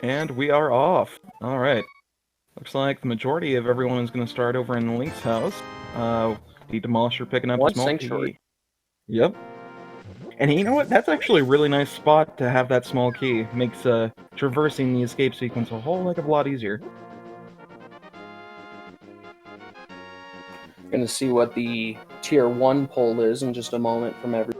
And we are off. Alright. Looks like the majority of everyone is going to start over in Link's house. The Demolisher picking up a One small sanctuary. key. Yep. And you know what? That's actually a really nice spot to have that small key. Makes traversing the escape sequence a whole heck of a lot easier. Gonna see what the tier 1 poll is in just a moment from every.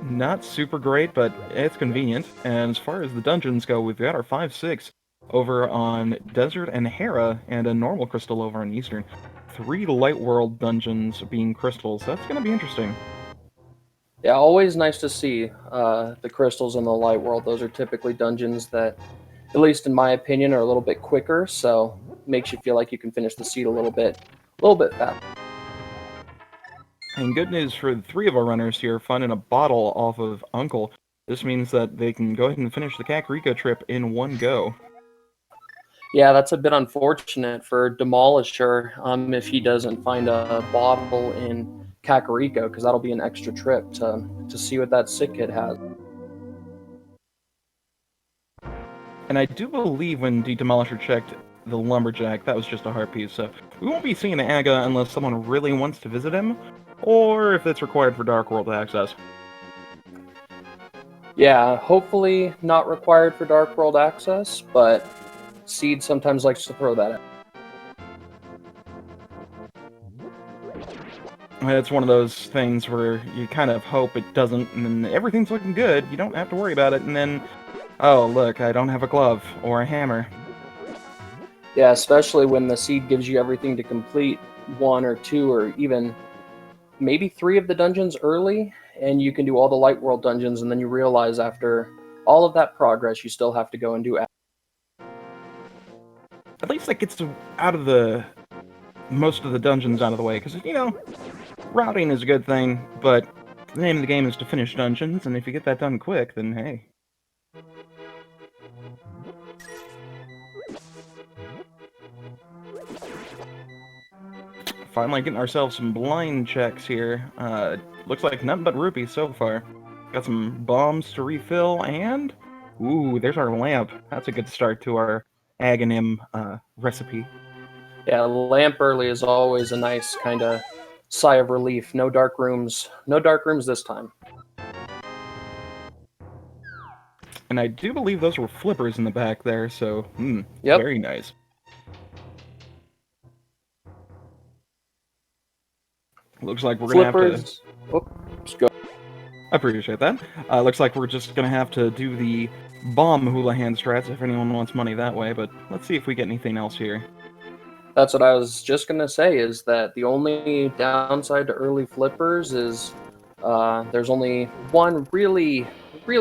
Not super great, but it's convenient. And as far as the dungeons go, we've got our 5-6 over on Desert and Hera, and a normal crystal over on Eastern. 3 Light World dungeons being crystals. That's going to be interesting. Yeah, always nice to see the crystals in the light world. Those are typically dungeons that, at least in my opinion, are a little bit quicker. So makes you feel like you can finish the seed a little bit faster. And good news for the 3 of our runners here, finding a bottle off of Uncle. This means that they can go ahead and finish the Kakariko trip in one go. Yeah, that's a bit unfortunate for Demolisher if he doesn't find a bottle in Kakariko, because that'll be an extra trip to see what that sick kid has. And I do believe when the Demolisher checked the Lumberjack, that was just a heart piece, so we won't be seeing Aga unless someone really wants to visit him, or if it's required for Dark World access. Yeah, hopefully not required for Dark World access, but Seed sometimes likes to throw that out. It's one of those things where you kind of hope it doesn't, and then everything's looking good, you don't have to worry about it, and then, oh look, I don't have a glove, or a hammer. Yeah, especially when the Seed gives you everything to complete 1 or 2 or even maybe 3 of the dungeons early, and you can do all the Light World dungeons, and then you realize after all of that progress, you still have to go and do. At least that gets out of the most of the dungeons out of the way, because, you know, routing is a good thing, but the name of the game is to finish dungeons, and if you get that done quick, then hey. Finally getting ourselves some blind checks here. Looks like nothing but rupees so far. Got some bombs to refill, and... ooh, there's our lamp. That's a good start to our Aghanim recipe. Yeah, lamp early is always a nice kind of sigh of relief. No dark rooms. No dark rooms this time. And I do believe those were flippers in the back there, so, Yep. very nice. Looks like we're gonna have to... Oops, go. I appreciate that. Looks like we're just gonna have to do the bomb hula hand strats if anyone wants money that way, but let's see if we get anything else here. That's what I was just gonna say. Is that the only downside to early flippers is there's only one really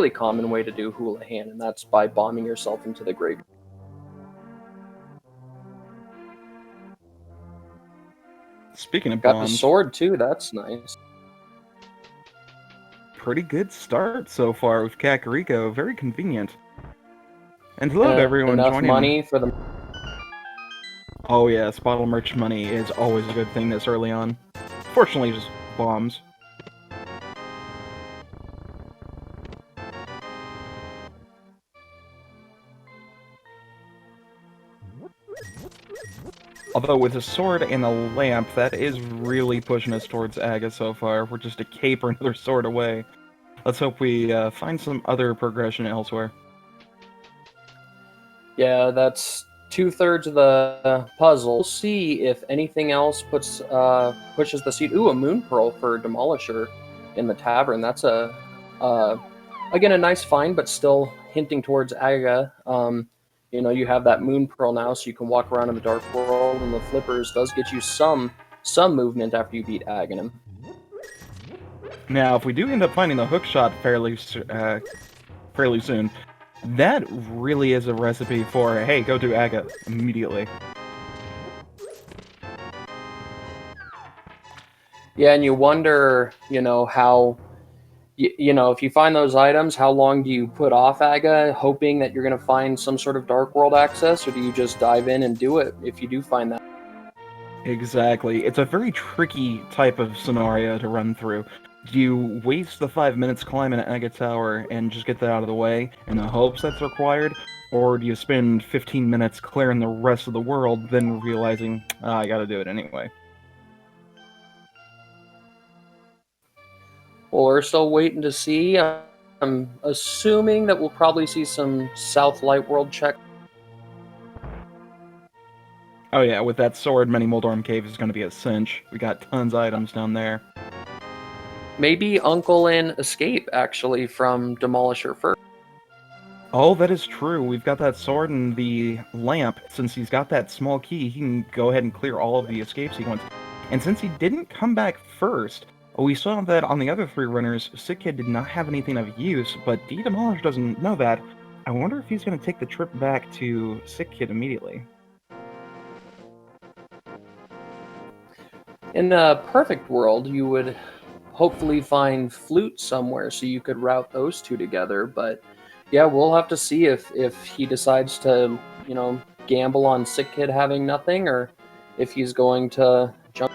common way to do hula hand, and that's by bombing yourself into the graveyard. Speaking of Got bombs, the sword too. That's nice. pretty good start so far with Kakariko. Very convenient. And hello to everyone Enough joining. money for the. Oh yeah, bottle merch money is always a good thing this early on. Fortunately, just bombs. Although with a sword and a lamp, that is really pushing us towards Aga so far. We're just a cape or another sword away. Let's hope we find some other progression elsewhere. Yeah, that's 2/3 of the puzzle. We'll see if anything else pushes the seed. Ooh, a moon pearl for Demolisher in the tavern. That's again a nice find, but still hinting towards Aga. You have that moon pearl now, so you can walk around in the dark world, and the flippers does get you some movement after you beat Aghanim. Now, if we do end up finding the hook shot fairly soon, that really is a recipe for, hey, go do Aga immediately. Yeah, and you wonder, how, if you find those items, how long do you put off Aga, hoping that you're going to find some sort of Dark World access, or do you just dive in and do it if you do find that? Exactly. It's a very tricky type of scenario to run through. Do you waste the 5 minutes climbing an Aga Tower and just get that out of the way in the hopes that's required? Or do you spend 15 minutes clearing the rest of the world, then realizing, I gotta do it anyway? Well, we're still waiting to see. I'm assuming that we'll probably see some South Light World check. Oh yeah, with that sword, many Moldorm Cave is gonna be a cinch. We got tons of items down there. Maybe Uncle and Escape, actually, from Demolisher first. Oh, that is true. We've got that sword and the lamp. Since he's got that small key, he can go ahead and clear all of the escape sequence. And since he didn't come back first, we saw that on the other three runners, Sick Kid did not have anything of use, but D Demolish doesn't know that. I wonder if he's going to take the trip back to Sick Kid immediately. In a perfect world, you would hopefully find Flute somewhere so you could route those two together, but yeah, we'll have to see if he decides to, gamble on Sick Kid having nothing, or if he's going to jump.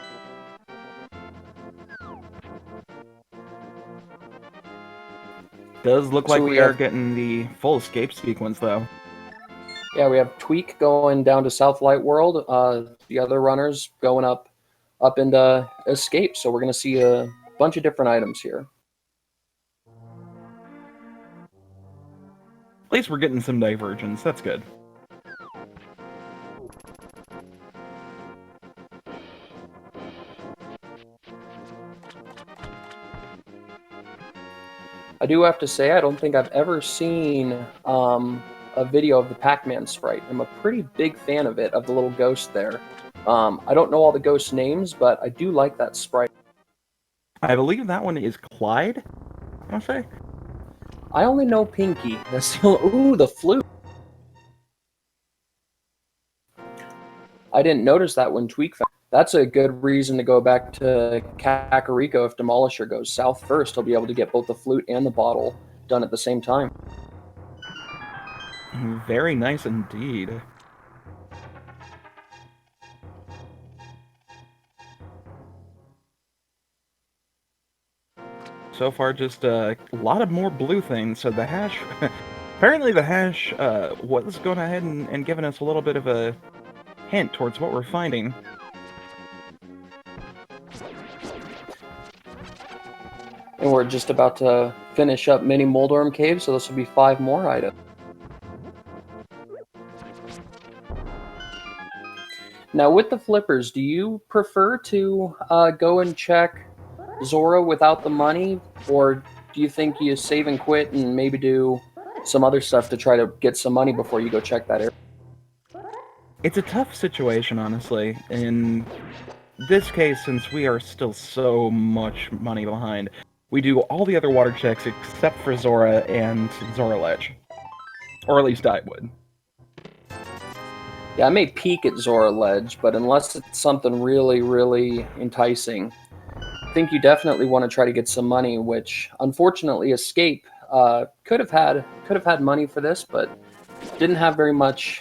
Does look So like we we are have- getting the full escape sequence, though. Yeah, we have Tweak going down to South Light World. The other runners going up into Escape. So we're going to see a bunch of different items here. At least we're getting some divergence. That's good. I do have to say, I don't think I've ever seen a video of the Pac-Man sprite. I'm a pretty big fan of it, of the little ghost there. I don't know all the ghost names, but I do like that sprite. I believe that one is Clyde, I want to say. I only know Pinky. That's the ooh, the flute. I didn't notice that when Tweak found. That's a good reason to go back to Kakariko. If Demolisher goes south first, he'll be able to get both the flute and the bottle done at the same time. Very nice indeed. So far, just a lot of more blue things. So the hash, apparently the hash was going ahead and giving us a little bit of a hint towards what we're finding. And we're just about to finish up Mini Moldorm Cave, so this will be 5 more items. Now, with the flippers, do you prefer to go and check Zora without the money, or do you think you save and quit and maybe do some other stuff to try to get some money before you go check that area? It's a tough situation, honestly. In this case, since we are still so much money behind, we do all the other water checks except for Zora and Zora Ledge. Or at least I would. Yeah, I may peek at Zora Ledge, but unless it's something really, really enticing, I think you definitely want to try to get some money, which unfortunately Escape could have had money for this, but didn't have very much.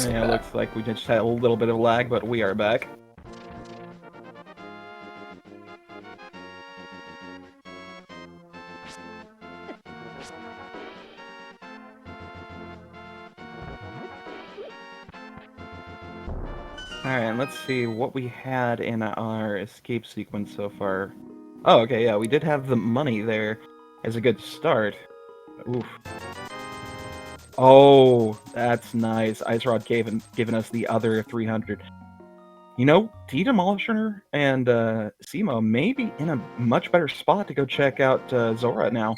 Yeah, it looks like we just had a little bit of lag, but we are back. Alright, let's see what we had in our escape sequence so far. Oh, okay, yeah, we did have the money there as a good start. Oof. Oh, that's nice. Ice Rod giving us the other 300. You know, D Demolisher and Simo may be in a much better spot to go check out Zora now.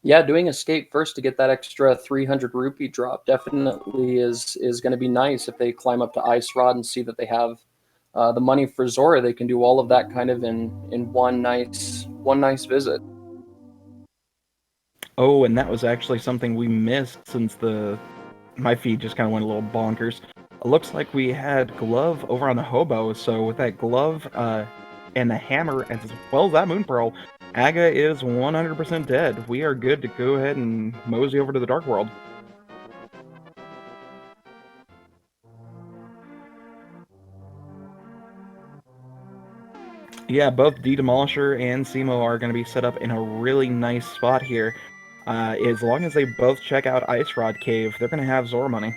Yeah, doing Escape first to get that extra 300 rupee drop definitely is going to be nice. If they climb up to Ice Rod and see that they have the money for Zora, they can do all of that kind of in one nice visit. Oh, and that was actually something we missed since my feed just kind of went a little bonkers. It looks like we had Glove over on the Hobo, so with that Glove, and the hammer, as well as that Moon Pearl, Aga is 100% dead. We are good to go ahead and mosey over to the Dark World. Yeah, both D-Demolisher and Simo are going to be set up in a really nice spot here. As long as they both check out Ice Rod Cave, they're going to have Zora money.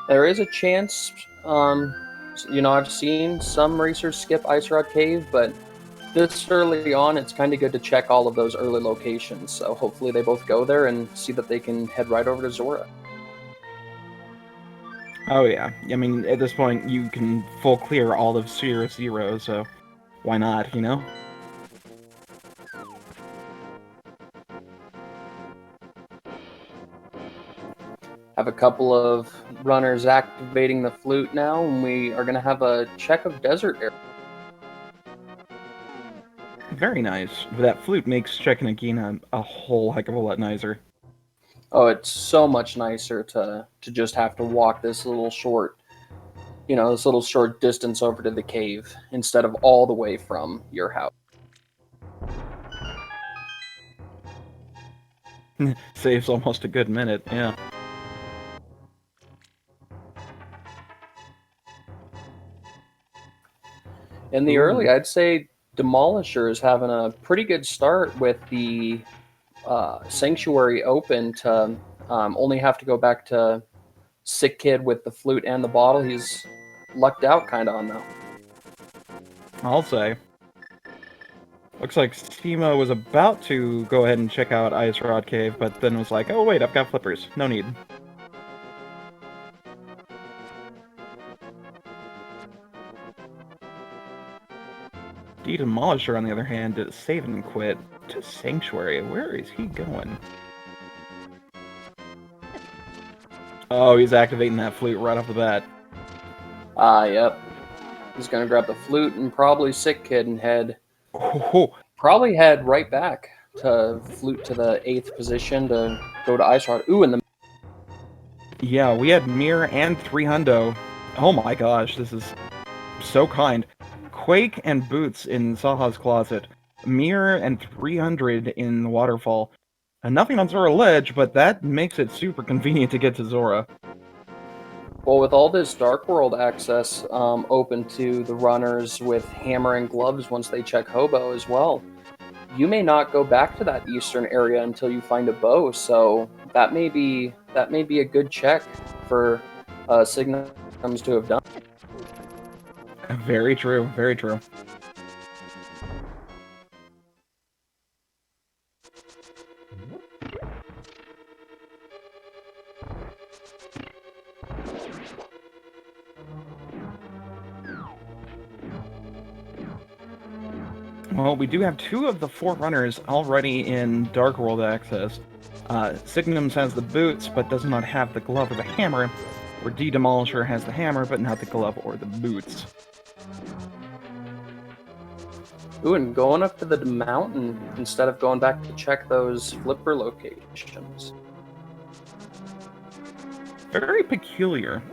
There is a chance, I've seen some racers skip Ice Rod Cave, but this early on, it's kind of good to check all of those early locations. So hopefully they both go there and see that they can head right over to Zora. Oh yeah, I mean, at this point, you can full clear all of Sphere Zero, so why not, you know? Have a couple of runners activating the flute now, and we are going to have a check of desert area. Very nice. That flute makes checking Agina a whole heck of a lot nicer. Oh, it's so much nicer to just have to walk this little short distance over to the cave instead of all the way from your house. Saves almost a good minute, yeah. In the early, I'd say Demolisher is having a pretty good start with the Sanctuary open to only have to go back to Sick Kid with the flute and the bottle. He's lucked out kind of on that. I'll say. Looks like Simo was about to go ahead and check out Ice Rod Cave, but then was like, oh wait, I've got flippers. No need. D-Demolisher, on the other hand, did save and quit to Sanctuary. Where is he going? Oh, he's activating that flute right off the bat. Yep. He's gonna grab the flute and probably Sick Kid and head. Oh. Probably head right back to flute to the 8th position to go to Ice Rod. Ooh, and the. Yeah, we had Mirror and 300. Oh my gosh, this is so kind. Quake and Boots in Saha's Closet. Mirror and 300 in Waterfall. And nothing on Zora Ledge, but that makes it super convenient to get to Zora. Well, with all this Dark World access open to the runners with hammer and gloves once they check Hobo as well, you may not go back to that eastern area until you find a bow. So that may be a good check for Signums to have done. Very true, very true. Well, we do have 2 of the 4 runners already in Dark World access. Signums has the boots, but does not have the glove or the hammer, where D-Demolisher has the hammer, but not the glove or the boots. Ooh, and going up to the mountain instead of going back to check those flipper locations. Very peculiar.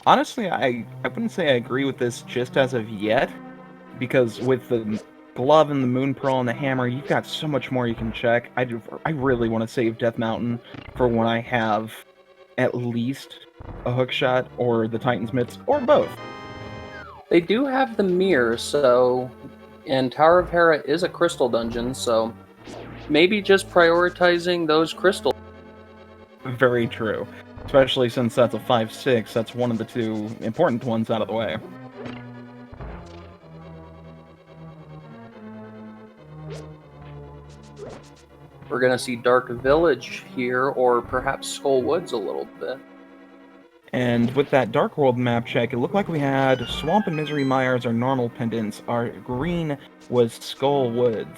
Honestly, I wouldn't say I agree with this just as of yet, because with the glove and the Moon Pearl and the hammer, you've got so much more you can check. I really want to save Death Mountain for when I have at least a hookshot or the Titan's Mitts, or both. They do have the mirror, and Tower of Hera is a crystal dungeon, so maybe just prioritizing those crystals. Very true. Especially since that's a 5-6, that's one of the 2 important ones out of the way. We're going to see Dark Village here, or perhaps Skull Woods a little bit. And with that Dark World map check, it looked like we had Swamp and Misery Mires are normal pendants. Our green was Skull Woods.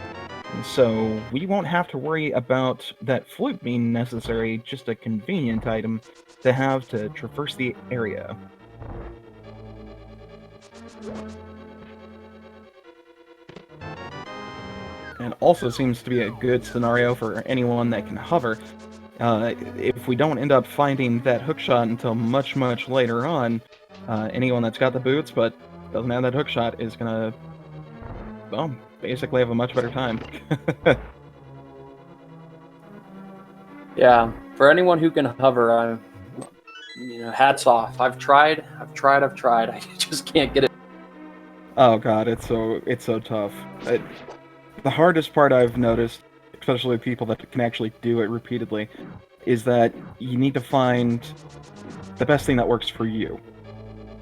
So we won't have to worry about that flute being necessary, just a convenient item to have to traverse the area. And also seems to be a good scenario for anyone that can hover. If we don't end up finding that hookshot until much, much later on, Anyone that's got the boots but doesn't have that hook shot is gonna, well, basically have a much better time. Yeah, for anyone who can hover, hats off. I've tried. I just can't get it. Oh god, it's so tough. The hardest part I've noticed, especially with people that can actually do it repeatedly, is that you need to find the best thing that works for you.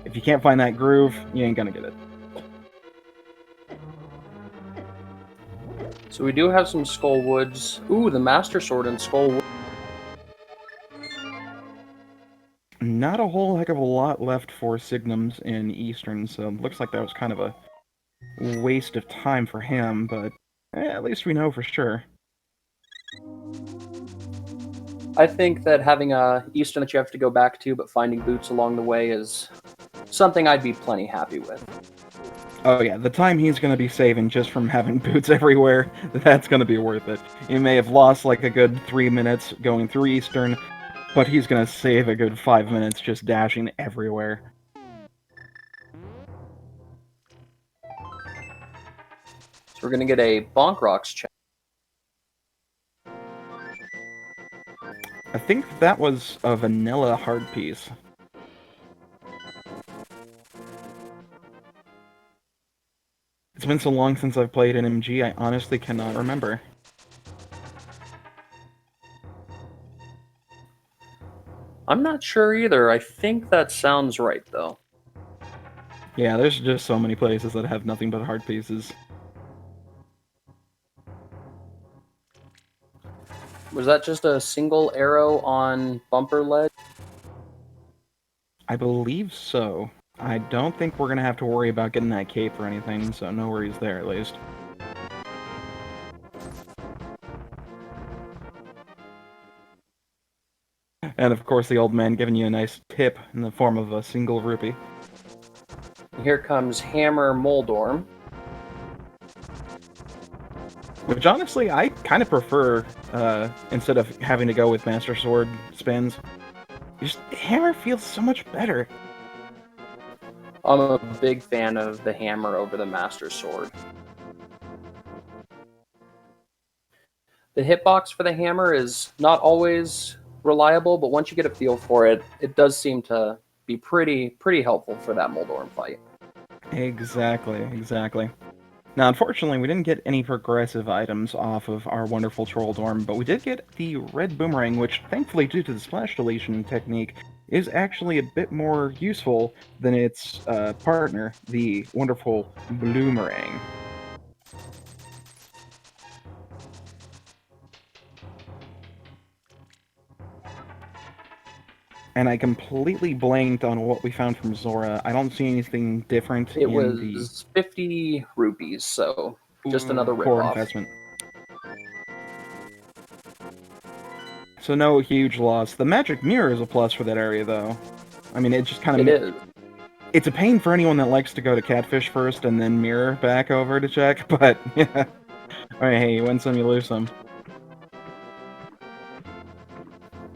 If you can't find that groove, you ain't gonna get it. So we do have some Skull Woods. Ooh, the Master Sword in Skull Wood. Not a whole heck of a lot left for Signums in Eastern, so looks like that was kind of a waste of time for him, but at least we know for sure. I think that having a Eastern that you have to go back to, but finding boots along the way is something I'd be plenty happy with. Oh yeah, the time he's going to be saving just from having boots everywhere, that's going to be worth it. He may have lost like a good 3 minutes going through Eastern, but he's going to save a good 5 minutes just dashing everywhere. So we're going to get a Bonk Rocks check. I think that was a vanilla hard piece. It's been so long since I've played an MG, I honestly cannot remember. I'm not sure either. I think that sounds right, though. Yeah, there's just so many places that have nothing but hard pieces. Was that just a single arrow on Bumper Ledge? I believe so. I don't think we're gonna have to worry about getting that cape or anything, so no worries there at least. And of course the old man giving you a nice tip in the form of a single rupee. Here comes Hammer Moldorm. Which honestly, I kind of prefer, instead of having to go with Master Sword spins. Just, Hammer feels so much better. I'm a big fan of the Hammer over the Master Sword. The hitbox for the Hammer is not always reliable, but once you get a feel for it, it does seem to be pretty helpful for that Moldorm fight. Exactly. Now, unfortunately, we didn't get any progressive items off of our wonderful Troll Dorm, but we did get the Red Boomerang, which, thankfully, due to the splash deletion technique, is actually a bit more useful than its partner, the wonderful Bloomerang. And I completely blanked on what we found from Zora. I don't see anything different It in was 50 rupees, so just another poor ripoff. investment. So no huge loss. The magic mirror is a plus for that area, though. I mean, it just kind of... It is. It's a pain for anyone that likes to go to Catfish first and then mirror back over to check, but yeah. Alright, hey, you win some, you lose some.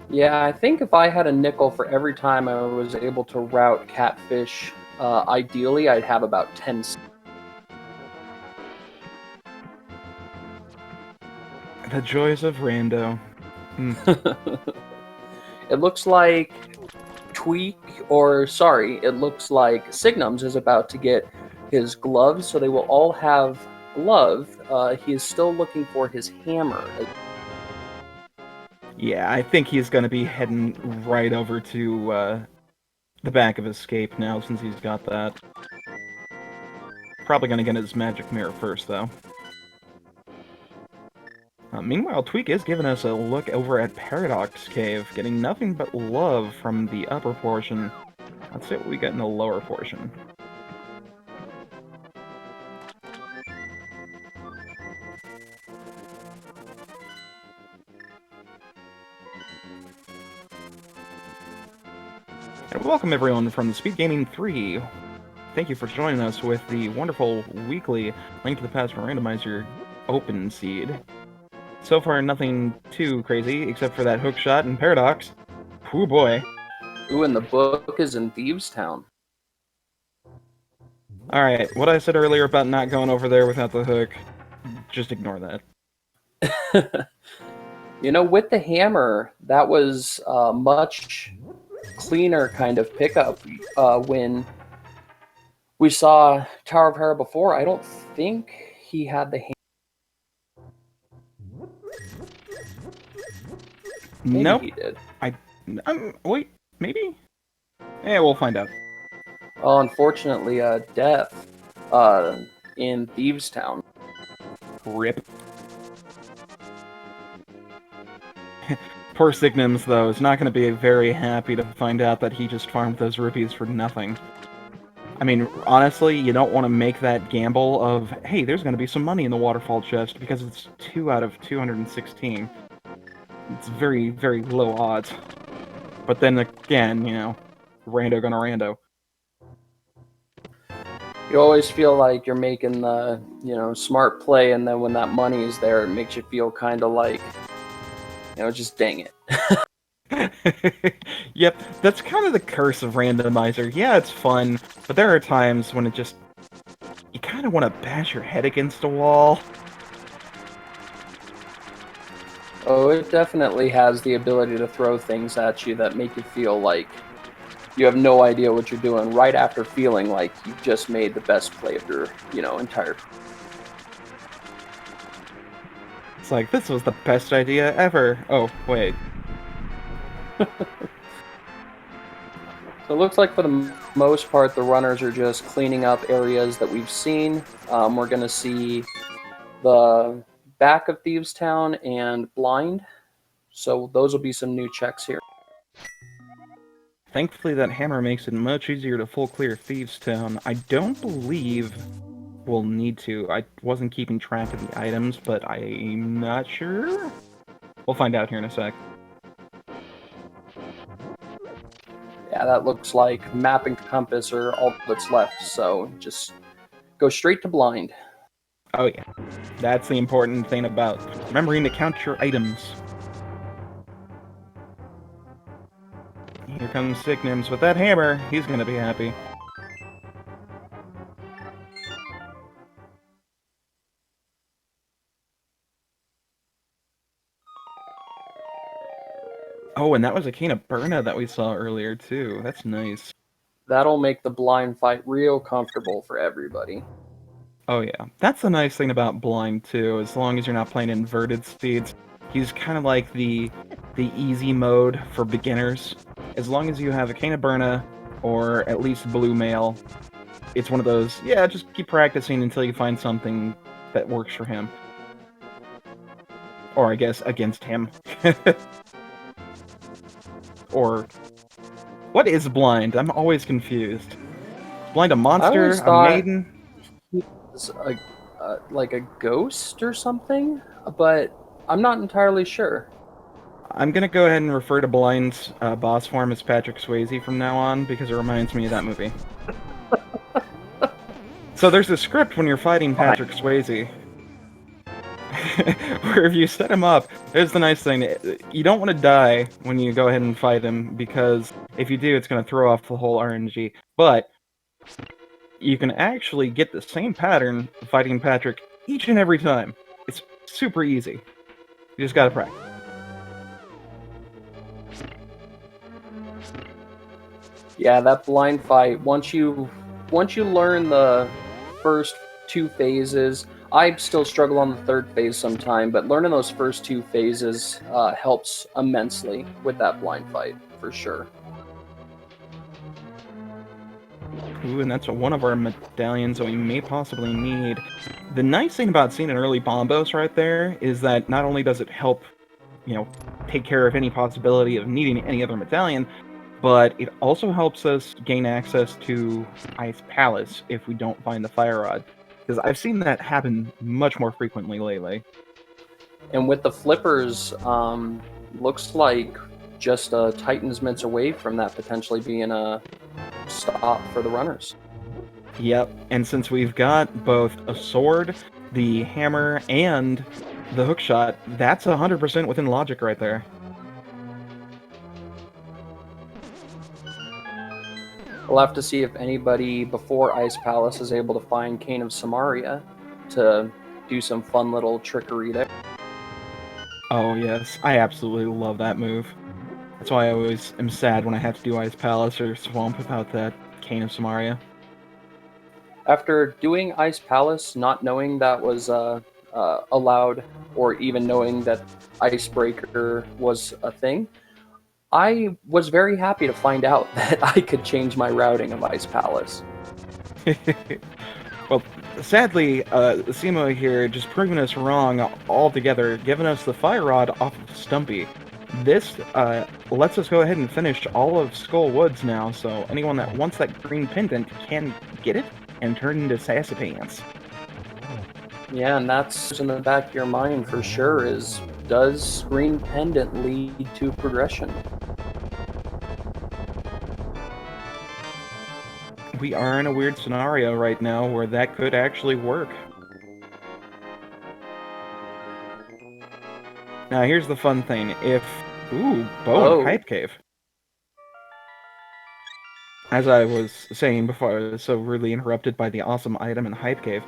Yeah, I think if I had a nickel for every time I was able to route Catfish, ideally I'd have about 10 cents. The joys of Rando. It looks like it looks like Signums is about to get his gloves, so they will all have gloves. He is still looking for his hammer. Yeah, I think he's gonna be heading right over to the back of Escape now, since he's got that. Probably gonna get his magic mirror first, though. Meanwhile, Tweak is giving us a look over at Paradox Cave, getting nothing but love from the upper portion. Let's see what we get in the lower portion. And welcome everyone from Speed Gaming 3. Thank you for joining us with the wonderful weekly Link to the Past Randomizer open seed. So far, nothing too crazy, except for that hook shot and Paradox. Ooh boy. Ooh, and the book is in Thieves Town. Alright, what I said earlier about not going over there without the hook, just ignore that. You know, with the hammer, that was a much cleaner kind of pickup. When we saw Tower of Hera before, I don't think he had the hammer. Maybe Nope. he did. Wait, maybe? Yeah, we'll find out. Oh, unfortunately, death in Thieves Town. Rip. Poor Signims, though, is not going to be very happy to find out that he just farmed those rupees for nothing. I mean, honestly, you don't want to make that gamble of, hey, there's going to be some money in the waterfall chest, because it's 2 out of 216. It's very, very low odds. But then again, you know, rando gonna rando. You always feel like you're making the, smart play, and then when that money is there, it makes you feel kind of like, just dang it. Yep, that's kind of the curse of randomizer. Yeah, it's fun, but there are times when it just... you kind of want to bash your head against a wall. Oh, it definitely has the ability to throw things at you that make you feel like you have no idea what you're doing right after feeling like you just made the best play of your, entire... It's like, this was the best idea ever. Oh, wait. So it looks like for the most part, the runners are just cleaning up areas that we've seen. We're going to see the back of Thieves Town and Blind. So those will be some new checks here. Thankfully, that hammer makes it much easier to full clear Thieves Town. I don't believe we'll need to. I wasn't keeping track of the items, but I'm not sure. We'll find out here in a sec. Yeah, that looks like map and compass are all that's left, so just go straight to Blind. Oh yeah, that's the important thing about remembering to count your items. Here comes Signims with that hammer. He's gonna be happy. Oh, and that was a cane of Burna that we saw earlier too. That's nice. That'll make the Blind fight real comfortable for everybody. Oh yeah, that's the nice thing about Blind too. As long as you're not playing inverted speeds, he's kind of like the easy mode for beginners. As long as you have a cane of Burna or at least blue mail, it's one of those. Yeah, just keep practicing until you find something that works for him, or I guess against him. Or what is Blind? I'm always confused. Blind a monster, a maiden? It's like a ghost or something, but I'm not entirely sure. I'm gonna go ahead and refer to Blind's boss form as Patrick Swayze from now on, because it reminds me of that movie. So there's a script when you're fighting Patrick Swayze, where if you set him up, there's the nice thing, you don't want to die when you go ahead and fight him, because if you do, it's going to throw off the whole RNG, but you can actually get the same pattern fighting Patrick each and every time. It's super easy. You just gotta practice. Yeah, that Blind fight, once you learn the first 2 phases, I still struggle on the 3rd phase sometime, but learning those first 2 phases helps immensely with that Blind fight, for sure. Ooh, and that's one of our medallions that we may possibly need. The nice thing about seeing an early Bombos right there is that not only does it help, take care of any possibility of needing any other medallion, but it also helps us gain access to Ice Palace if we don't find the Fire Rod. Because I've seen that happen much more frequently lately. And with the flippers, looks like just a Titan's Mints away from that potentially being a stop for the runners. Yep, and since we've got both a sword, the hammer, and the hookshot, that's 100% within logic right there. We'll have to see if anybody before Ice Palace is able to find Cane of Samaria to do some fun little trickery there. Oh yes, I absolutely love that move. That's why I always am sad when I have to do Ice Palace or Swamp without that Cane of Samaria. After doing Ice Palace, not knowing that was allowed, or even knowing that Icebreaker was a thing, I was very happy to find out that I could change my routing of Ice Palace. Well, sadly, Simo here just proving us wrong altogether, giving us the Fire Rod off of Stumpy. This lets us go ahead and finish all of Skull Woods now, so anyone that wants that green pendant can get it and turn into Sassy Pants. Yeah, and that's in the back of your mind for sure is, does Green Pendant lead to progression? We are in a weird scenario right now where that could actually work. Now, here's the fun thing. If... Ooh, Bow and Hype Cave. As I was saying before I was so rudely interrupted by the awesome item in Hype Cave,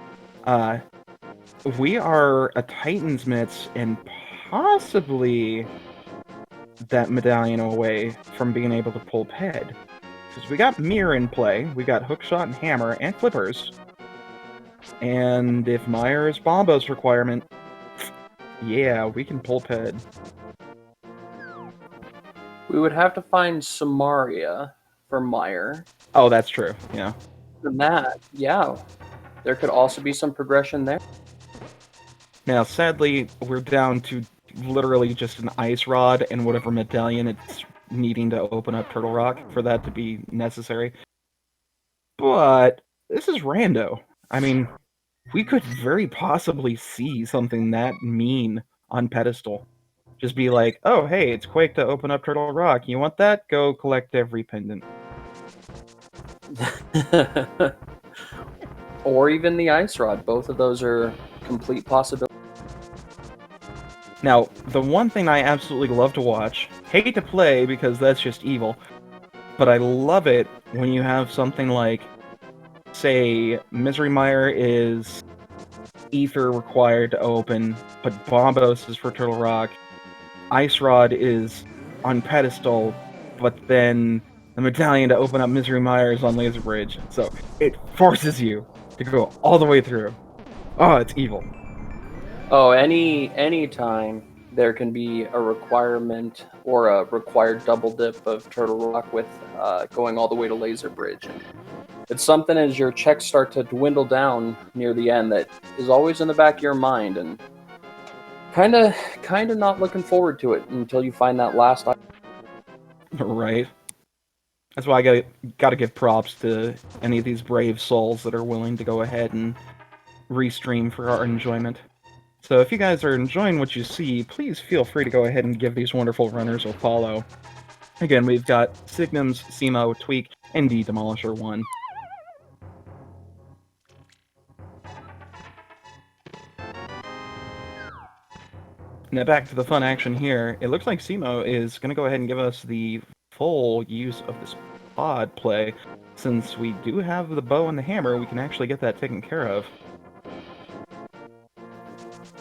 we are a Titan's Mitts and possibly that medallion away from being able to pull Ped. Because we got Mirror in play, we got Hookshot and Hammer, and Flippers. And if Meyer is Bombo's requirement, yeah, we can pull Ped. We would have to find Samaria for Meyer. Oh, that's true, yeah. And that, yeah, there could also be some progression there. Now, sadly, we're down to literally just an Ice Rod and whatever medallion it's needing to open up Turtle Rock for that to be necessary. But this is rando. I mean, we could very possibly see something that mean on Pedestal. Just be like, oh, hey, it's Quake to open up Turtle Rock. You want that? Go collect every pendant. Or even the Ice Rod. Both of those are complete possibilities. Now, the one thing I absolutely love to watch, hate to play because that's just evil, but I love it when you have something like, say, Misery Mire is Ether required to open, but Bombos is for Turtle Rock. Ice Rod is on Pedestal, but then the medallion to open up Misery Mire is on Laser Bridge. So it forces you to go all the way through. Oh, it's evil. Oh, any time there can be a requirement or a required double dip of Turtle Rock with going all the way to Laser Bridge. And it's something as your checks start to dwindle down near the end that is always in the back of your mind, and kind of not looking forward to it until you find that last item. Right. That's why I gotta give props to any of these brave souls that are willing to go ahead and restream for our enjoyment. So if you guys are enjoying what you see, please feel free to go ahead and give these wonderful runners a follow. Again, we've got Signums, Simo, Tweak, and D Demolisher 1. Now back to the fun action here. It looks like Simo is going to go ahead and give us the full use of this pod play. Since we do have the bow and the hammer, we can actually get that taken care of.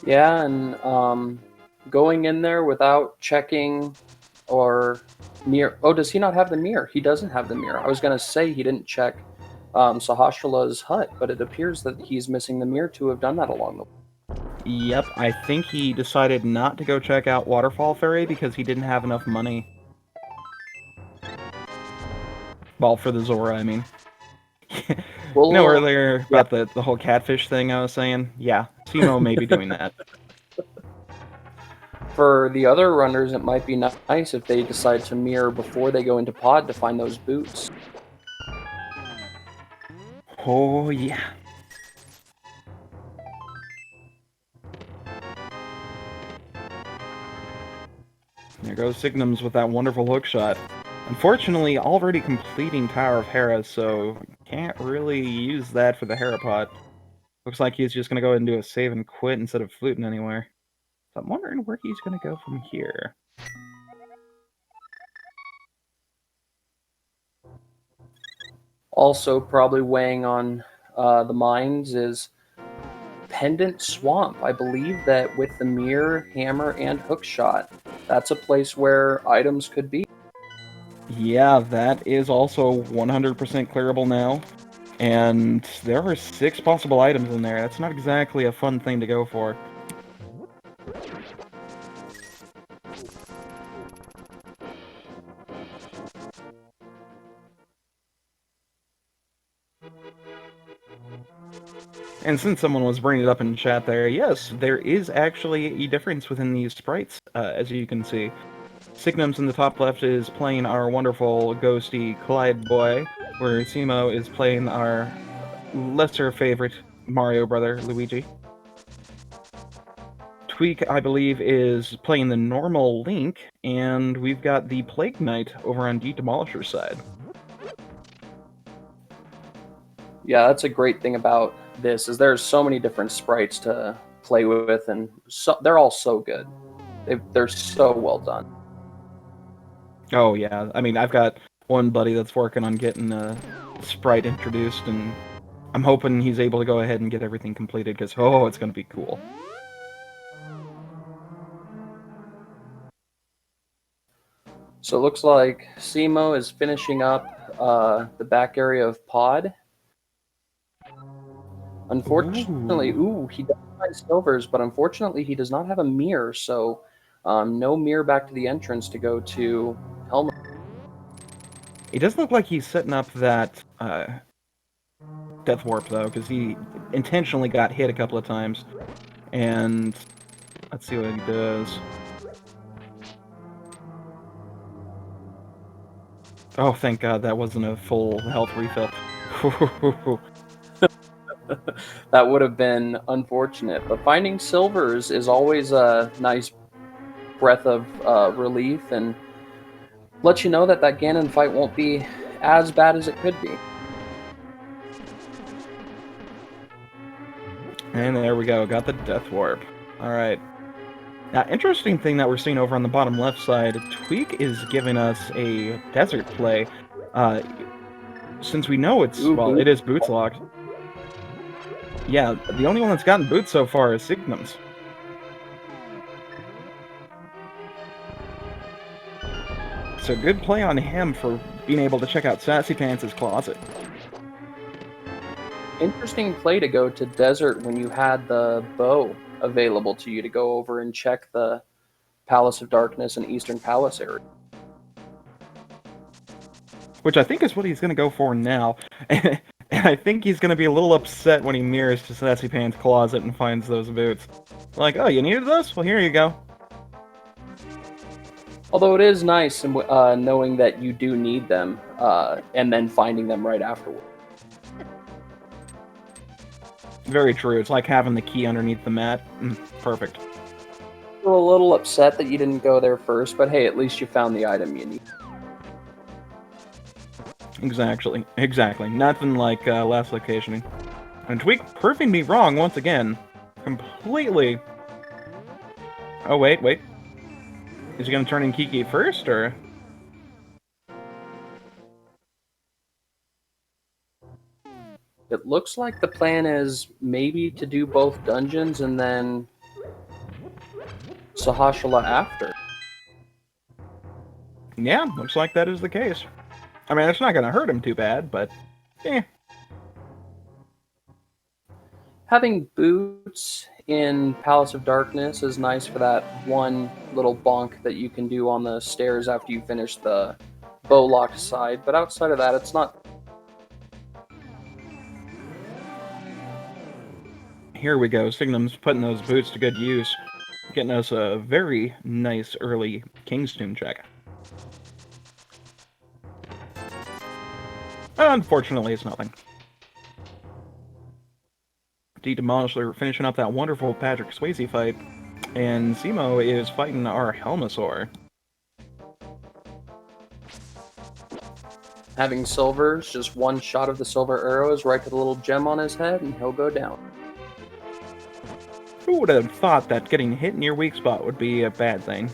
Yeah, and going in there without checking or mirror. Oh, does he not have the mirror? He doesn't have the mirror. I was going to say he didn't check Sahasrala's hut, but it appears that he's missing the mirror to have done that along the way. Yep, I think he decided not to go check out Waterfall Ferry because he didn't have enough money. Well, for the Zora, I mean. Well, No, earlier yeah. about the whole catfish thing I was saying? Yeah, Simo may be doing that. For the other runners, it might be nice if they decide to mirror before they go into pod to find those boots. Oh, yeah. There goes Signums with that wonderful hook shot. Unfortunately, already completing Tower of Hera, so can't really use that for the Hera pot. Looks like he's just going to go ahead and do a save and quit instead of fluting anywhere. So I'm wondering where he's going to go from here. Also, probably weighing on the minds is Pendant Swamp. I believe that with the mirror, hammer, and hook shot, that's a place where items could be. Yeah, that is also 100% clearable now. And there are 6 possible items in there. That's not exactly a fun thing to go for. And since someone was bringing it up in chat there, yes, there is actually a difference within these sprites, as you can see. Signums in the top left is playing our wonderful ghosty Clyde boy, where Simo is playing our lesser favorite Mario brother, Luigi. Tweak, I believe, is playing the normal Link, and we've got the Plague Knight over on Demolisher's side. Yeah, that's a great thing about this is there's so many different sprites to play with, and they're all so good. They're so well done. Oh yeah, I mean, I've got one buddy that's working on getting a sprite introduced, and I'm hoping he's able to go ahead and get everything completed, because, oh, it's going to be cool. So it looks like Simo is finishing up the back area of Pod. Unfortunately, he does find silvers, but unfortunately he does not have a mirror, so no mirror back to the entrance to go to Helmet. It does look like he's setting up that Death Warp, though, because he intentionally got hit a couple of times. And let's see what he does. Oh, thank God that wasn't a full health refill. That would have been unfortunate, but finding silvers is always a nice breath of relief and let you know that that Ganon fight won't be as bad as it could be. And there we go, got the Death Warp. Alright. Now, interesting thing that we're seeing over on the bottom left side, Tweak is giving us a desert play. Since we know it's, well, it is boots locked. Yeah, the only one that's gotten boots so far is Signums. So good play on him for being able to check out Sassy Pants' closet. Interesting play to go to desert when you had the bow available to you to go over and check the Palace of Darkness and Eastern Palace area. Which I think is what he's going to go for now. And I think he's going to be a little upset when he mirrors to Sassy Pants' closet and finds those boots. Like, oh, you needed those? Well, here you go. Although it is nice knowing that you do need them and then finding them right afterward. Very true. It's like having the key underneath the mat. Perfect. I'm a little upset that you didn't go there first, but hey, at least you found the item you need. Exactly. Nothing like last locationing. And Tweak proving me wrong once again. Completely. Oh, wait. Is he going to turn in Kiki first, or...? It looks like the plan is maybe to do both dungeons and then Sahashala after. Yeah, looks like that is the case. I mean, it's not going to hurt him too bad, but... eh. Having boots in Palace of Darkness is nice for that one little bonk that you can do on the stairs after you finish the bow-locked side, but outside of that, it's not... Here we go. Signum's putting those boots to good use. Getting us a very nice early King's Tomb check. Unfortunately, it's nothing. Demolisher finishing up that wonderful Patrick Swayze fight, and Simo is fighting our Helmasaur. Having silvers, just one shot of the silver arrows right to the little gem on his head, and he'll go down. Who would have thought that getting hit in your weak spot would be a bad thing?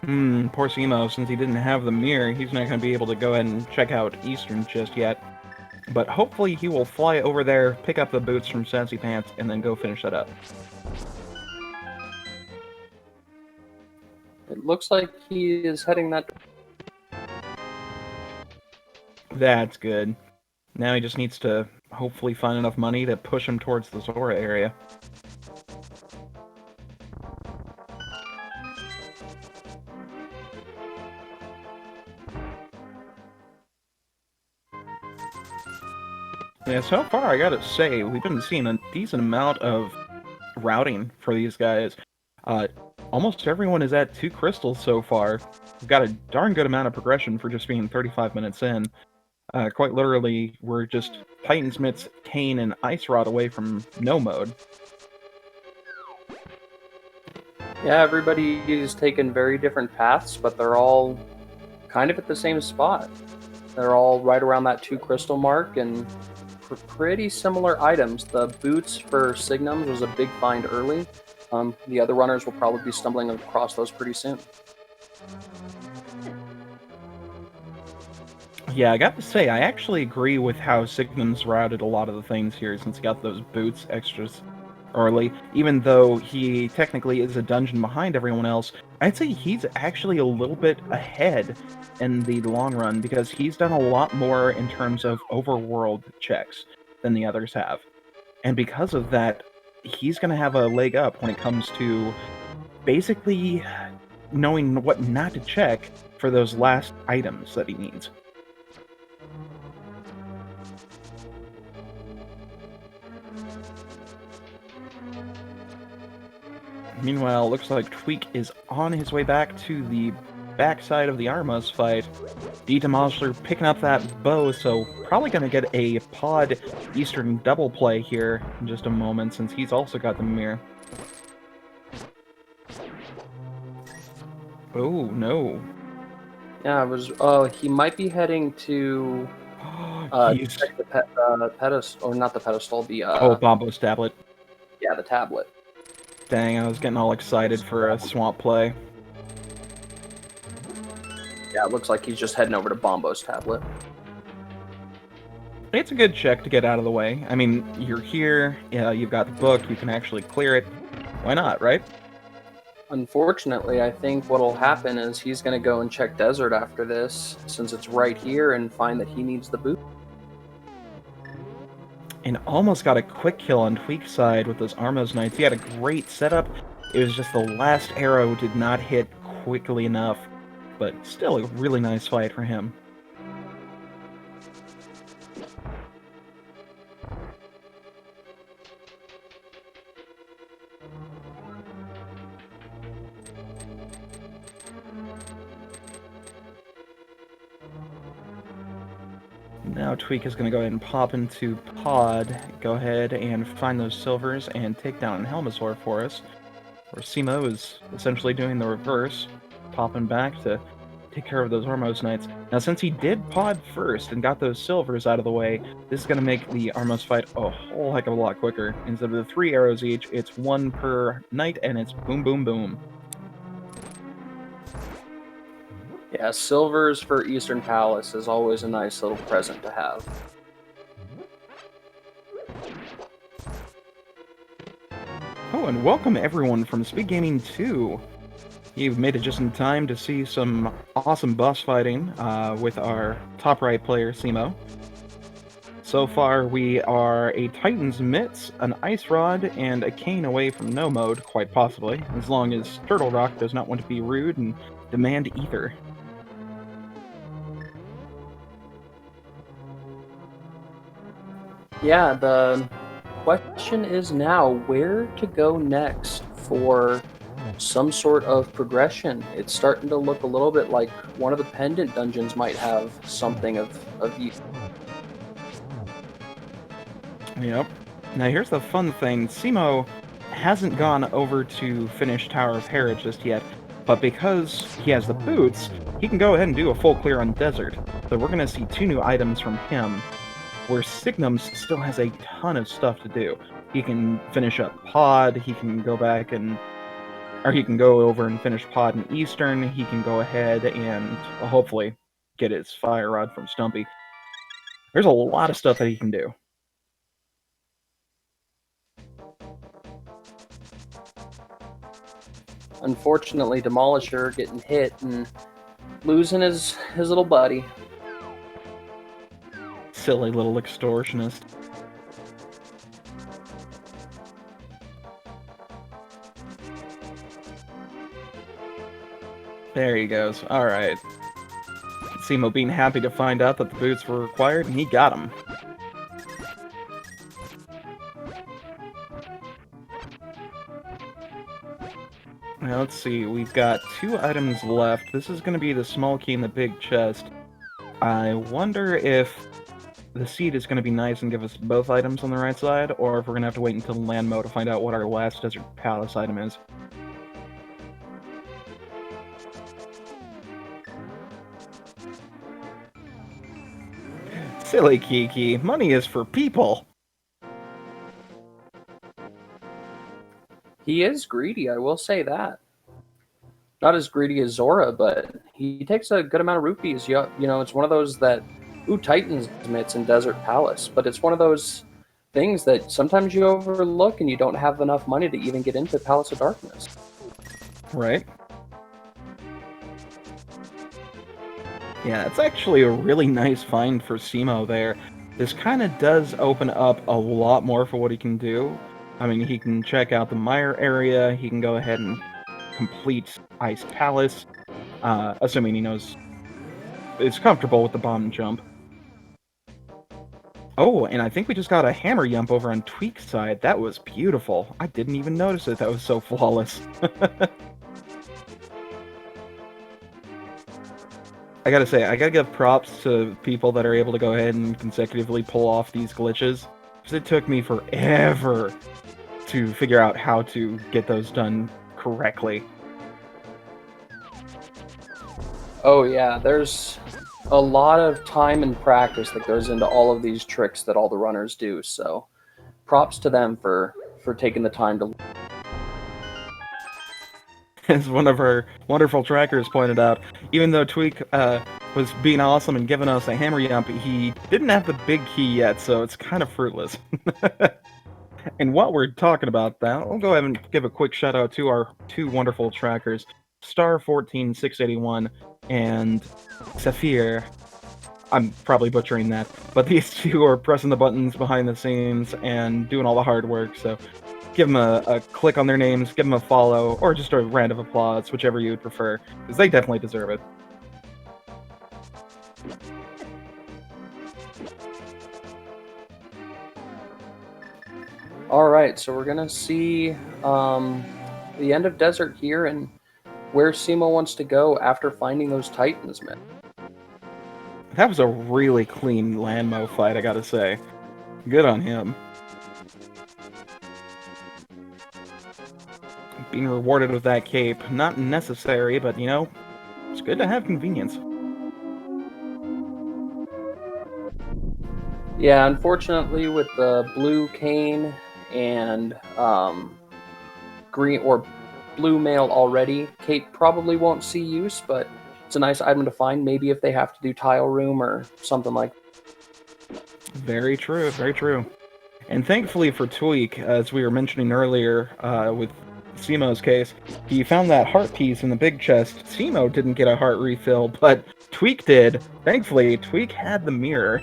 Poor Simo, since he didn't have the mirror, he's not going to be able to go ahead and check out Eastern just yet. But hopefully he will fly over there, pick up the boots from Sassy Pants, and then go finish that up. It looks like he is heading that. That's good. Now he just needs to hopefully find enough money to push him towards the Zora area. Yeah, so far I gotta say, we've been seeing a decent amount of routing for these guys. Almost everyone is at 2 crystals so far. We've got a darn good amount of progression for just being 35 minutes in. Quite literally, we're just Titan's Mitts, Kane, and Ice Rod away from no mode. Yeah, everybody is taking very different paths, but they're all kind of at the same spot. They're all right around that 2 crystal mark and pretty similar items. The boots for Signums was a big find early. The other runners will probably be stumbling across those pretty soon. Yeah, I got to say, I actually agree with how Signum's routed a lot of the things here since he got those boots extras early. Even though he technically is a dungeon behind everyone else, I'd say he's actually a little bit ahead in the long run because he's done a lot more in terms of overworld checks than the others have. And because of that, he's going to have a leg up when it comes to basically knowing what not to check for those last items that he needs. Meanwhile, looks like Tweak is on his way back to the backside of the Armas fight. D-Demolisher picking up that bow, so probably going to get a Pod Eastern double play here in just a moment, since he's also got the mirror. Oh, no. Yeah, it was. He might be heading to check the pedestal, or not the pedestal. The Bombo's tablet. Yeah, the tablet. Dang, I was getting all excited for a swamp play. Yeah, it looks like he's just heading over to Bombo's tablet. It's a good check to get out of the way. I mean, you're here, you've got the book, you can actually clear it. Why not, right? Unfortunately, I think what'll happen is he's going to go and check Desert after this, since it's right here, and find that he needs the boot. And almost got a quick kill on Tweak's side with those Armos Knights. He had a great setup. It was just the last arrow did not hit quickly enough. But still a really nice fight for him. Now Tweak is going to go ahead and pop into Pod, go ahead and find those silvers and take down Helmasaur for us. Where Simo is essentially doing the reverse, popping back to take care of those Armos Knights. Now since he did Pod first and got those silvers out of the way, this is going to make the Armos fight a whole heck of a lot quicker. Instead of the 3 arrows each, it's 1 per knight and it's boom boom boom. Yeah, silvers for Eastern Palace is always a nice little present to have. Oh, and welcome everyone from Speed Gaming 2. You've made it just in time to see some awesome boss fighting with our top right player, Simo. So far, we are a Titan's Mitts, an Ice Rod, and a Kane away from no mode, quite possibly, as long as Turtle Rock does not want to be rude and demand ether. Yeah, the question is now where to go next for some sort of progression. It's starting to look a little bit like one of the pendant dungeons might have something of use. Yep. Now here's the fun thing. Simo hasn't gone over to finish Tower of Hera just yet, but because he has the boots, he can go ahead and do a full clear on Desert. So we're going to see 2 new items from him, where Signums still has a ton of stuff to do. He can finish up Pod, he can go back and or he can go over and finish Pod in Eastern. He can go ahead and hopefully get his Fire Rod from Stumpy. There's a lot of stuff that he can do. Unfortunately, Demolisher getting hit and losing his little buddy. Silly little extortionist. There he goes. Alright. Simo being happy to find out that the boots were required, and he got them. Now let's see, we've got 2 items left. This is going to be the small key in the big chest. I wonder if the seed is going to be nice and give us both items on the right side, or if we're going to have to wait until land mode to find out what our last Desert Palace item is. Silly Kiki, money is for people! He is greedy, I will say that. Not as greedy as Zora, but he takes a good amount of rupees. You know, it's one of those that, ooh, Titan's mitts in Desert Palace, but it's one of those things that sometimes you overlook and you don't have enough money to even get into Palace of Darkness. Right. Yeah, it's actually a really nice find for Simo there. This kind of does open up a lot more for what he can do. I mean, he can check out the Mire area, he can go ahead and complete Ice Palace, assuming he knows is comfortable with the bomb and jump. Oh, and I think we just got a hammer jump over on Tweak's side. That was beautiful. I didn't even notice it. That was so flawless. I gotta say, I gotta give props to people that are able to go ahead and consecutively pull off these glitches. Because it took me forever to figure out how to get those done correctly. Oh yeah, there's a lot of time and practice that goes into all of these tricks that all the runners do, so props to them for taking the time to... As one of our wonderful trackers pointed out, even though Tweak was being awesome and giving us a hammer jump, he didn't have the big key yet, so it's kind of fruitless. And while we're talking about that, I'll go ahead and give a quick shout out to our 2 wonderful trackers, Star14681 and Saphir. I'm probably butchering that, but these 2 are pressing the buttons behind the scenes and doing all the hard work, so give them a click on their names, give them a follow, or just a round of applause, whichever you would prefer, because they definitely deserve it. Alright, so we're gonna see the end of Desert here and where Simo wants to go after finding those Titans, man. That was a really clean Landmo fight, I gotta say. Good on him. Being rewarded with that cape, not necessary, but you know, it's good to have convenience. Yeah, unfortunately with the blue cane and green or blue mail already, Kate probably won't see use, but it's a nice item to find, maybe if they have to do tile room or something like that. Very true, very true. And thankfully for Tweak, as we were mentioning earlier with Simo's case, he found that heart piece in the big chest. Simo didn't get a heart refill, but Tweak did. Thankfully, Tweak had the mirror.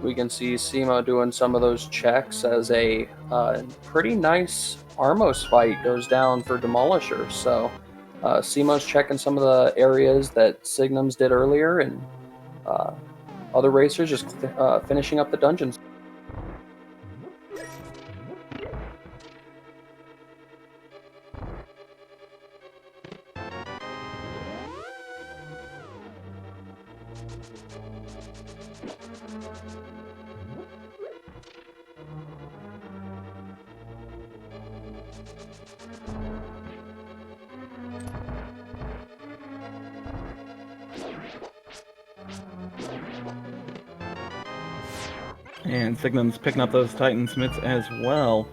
We can see Simo doing some of those checks as a pretty nice Armos fight goes down for Demolisher. So Simo's checking some of the areas that Signums did earlier, and other racers just finishing up the dungeons. And Signum's picking up those Titan Smiths as well.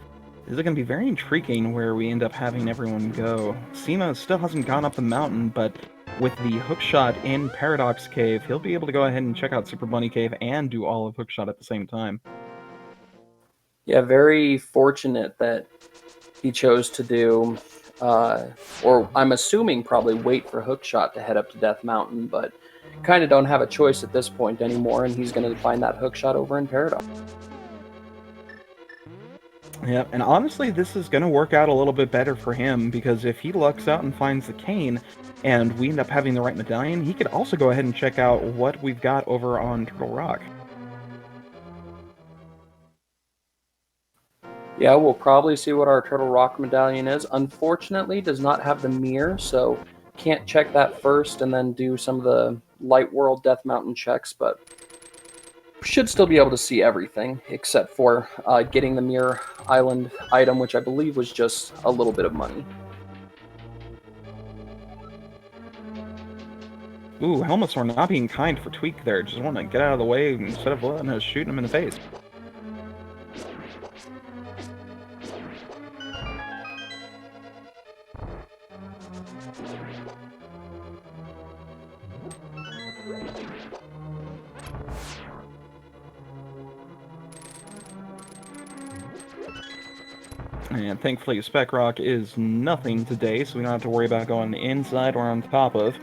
This is going to be very intriguing where we end up having everyone go. Sema still hasn't gone up the mountain, but with the hookshot in Paradox Cave, he'll be able to go ahead and check out Super Bunny Cave and do all of hookshot at the same time. Yeah, very fortunate that he chose to do, or I'm assuming probably wait for hookshot to head up to Death Mountain, but kind of don't have a choice at this point anymore, and he's going to find that hookshot over in Paradox. Yeah, and honestly, this is going to work out a little bit better for him, because if he lucks out and finds the cane, and we end up having the right medallion, he could also go ahead and check out what we've got over on Turtle Rock. Yeah, we'll probably see what our Turtle Rock medallion is. Unfortunately, does not have the mirror, so can't check that first and then do some of the Light World Death Mountain checks, but should still be able to see everything except for getting the Mirror Island item, which I believe was just a little bit of money. Ooh, Helmasaur not being kind for Tweak there. Just want to get out of the way instead of letting us shooting him in the face. And thankfully, Spec Rock is nothing today, so we don't have to worry about going inside or on top of.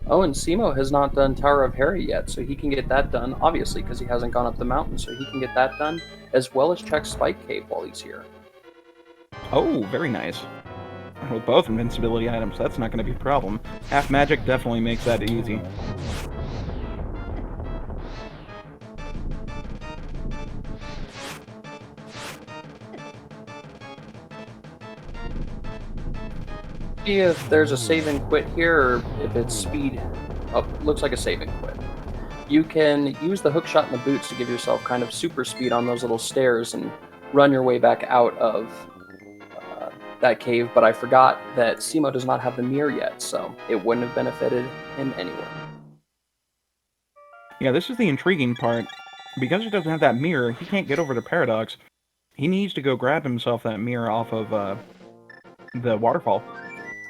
Oh, and Simo has not done Tower of Hera yet, so he can get that done, obviously, because he hasn't gone up the mountain, so he can get that done, as well as check Spike Cave while he's here. Oh, very nice. With both invincibility items, that's not going to be a problem. Half Magic definitely makes that easy. See if there's a save and quit here, or if it's speed. Oh, looks like a save and quit. You can use the hookshot in the boots to give yourself kind of super speed on those little stairs and run your way back out of that cave, but I forgot that Simo does not have the mirror yet, so it wouldn't have benefited him anyway. Yeah, this is the intriguing part. Because he doesn't have that mirror, he can't get over to Paradox. He needs to go grab himself that mirror off of the waterfall.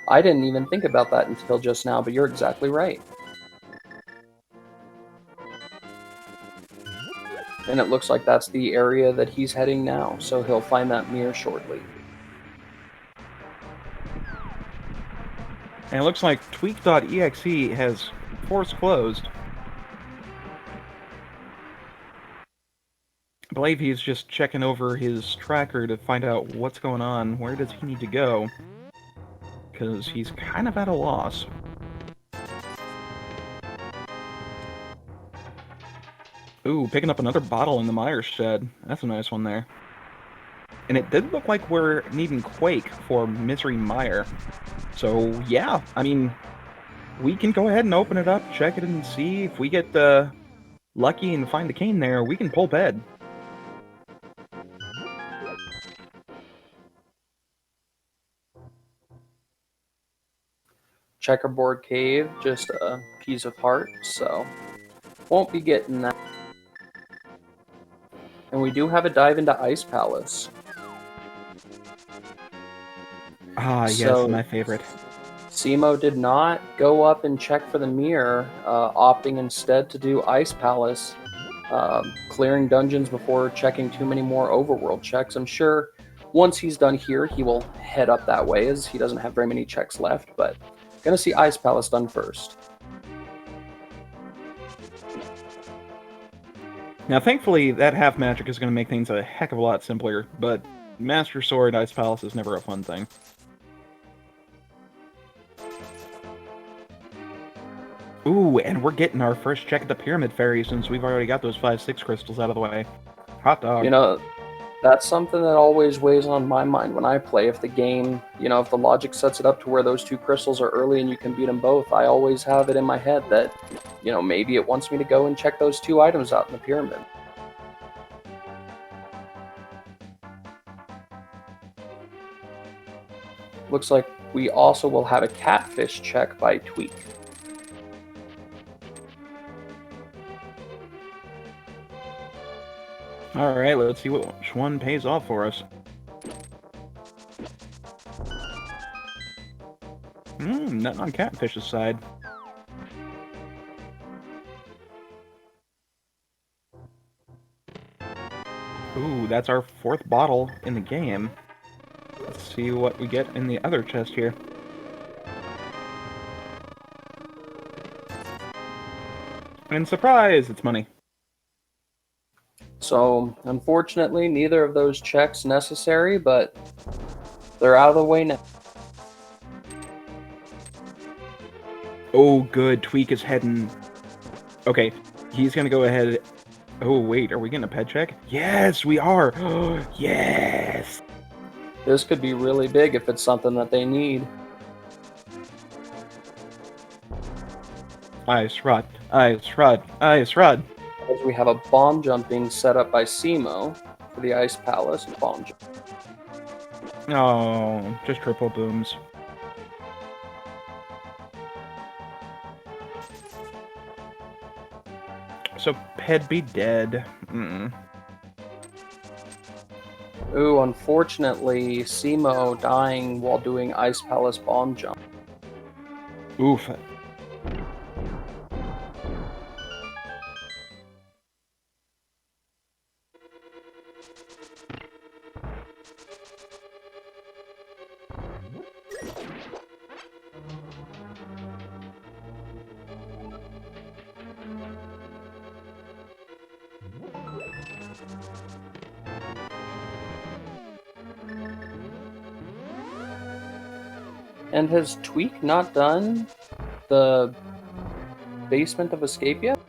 I didn't even think about that until just now, but you're exactly right. And it looks like that's the area that he's heading now, so he'll find that mirror shortly. And it looks like Tweak.exe has force closed. I believe he's just checking over his tracker to find out what's going on. Where does he need to go? Because he's kind of at a loss. Ooh, picking up another bottle in the Myers shed. That's a nice one there. And it did look like we're needing Quake for Misery Mire. So, yeah, I mean, we can go ahead and open it up, check it, and see if we get lucky and find the cane there, we can pull bed. Checkerboard Cave, just a piece of heart, so won't be getting that. And we do have a dive into Ice Palace. Ah, yes, So, my favorite. Simo did not go up and check for the mirror, opting instead to do Ice Palace, clearing dungeons before checking too many more overworld checks. I'm sure once he's done here, he will head up that way, as he doesn't have very many checks left, but gonna see Ice Palace done first. Now, thankfully, that half magic is going to make things a heck of a lot simpler, but Master Sword Ice Palace is never a fun thing. Ooh, and we're getting our first check at the Pyramid Fairy since we've already got those 5-6 crystals out of the way. Hot dog. You know, that's something that always weighs on my mind when I play. If the game, if the logic sets it up to where those two crystals are early and you can beat them both, I always have it in my head that, maybe it wants me to go and check those two items out in the pyramid. looks like we also will have a catfish check by Tweak. Alright, let's see which one pays off for us. Nothing on Catfish's side. Ooh, that's our 4th bottle in the game. Let's see what we get in the other chest here. And surprise, it's money. So, unfortunately, neither of those checks necessary, but they're out of the way now. Oh, good. Tweak is heading... Okay, he's gonna go ahead... Oh, wait, are we getting a pet check? Yes, we are! Yes! This could be really big if it's something that they need. Ice Rod, Ice Rod, Ice Rod! As we have a bomb jump being set up by Simo for the Ice Palace and bomb jump. Oh, just triple booms. So, Ped be dead. Ooh, unfortunately, Simo dying while doing Ice Palace bomb jump. Oof. And has Tweak not done the basement of Escape yet?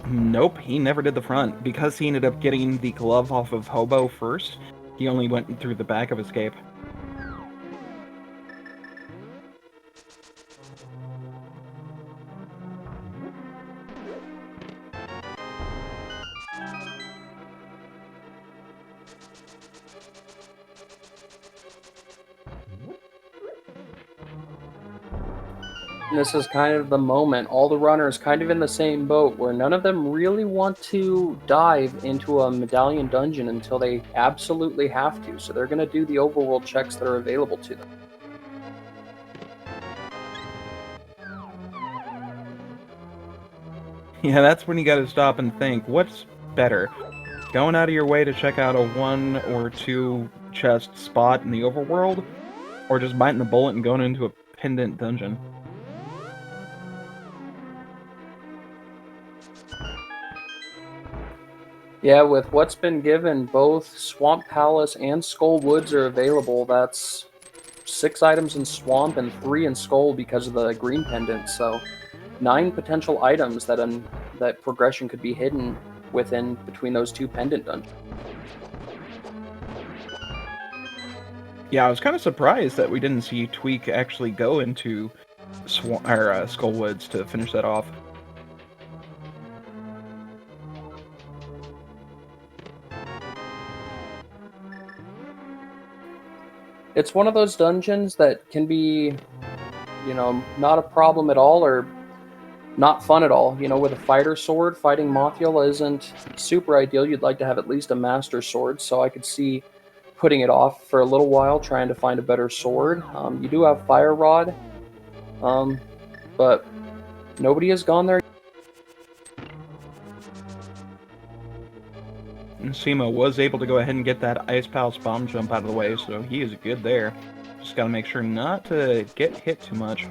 Nope, he never did the front. Because he ended up getting the glove off of Hobo first, he only went through the back of Escape. And this is kind of the moment. All the runners kind of in the same boat where none of them really want to dive into a medallion dungeon until they absolutely have to. So they're going to do the overworld checks that are available to them. Yeah, that's when you gotta stop and think, what's better? Going out of your way to check out a 1 or 2 chest spot in the overworld? Or just biting the bullet and going into a pendant dungeon? Yeah, with what's been given, both Swamp Palace and Skull Woods are available. That's 6 items in Swamp and 3 in Skull because of the green pendant. So 9 potential items that progression could be hidden within between those 2 pendant dungeons. Yeah, I was kind of surprised that we didn't see Tweak actually go into Skull Woods to finish that off. It's one of those dungeons that can be, not a problem at all or not fun at all. With a fighter sword, fighting Mothula isn't super ideal. You'd like to have at least a master sword, so I could see putting it off for a little while, trying to find a better sword. You do have Fire Rod, but nobody has gone there. And Simo was able to go ahead and get that Ice Palace bomb jump out of the way, so he is good there. Just gotta make sure not to get hit too much.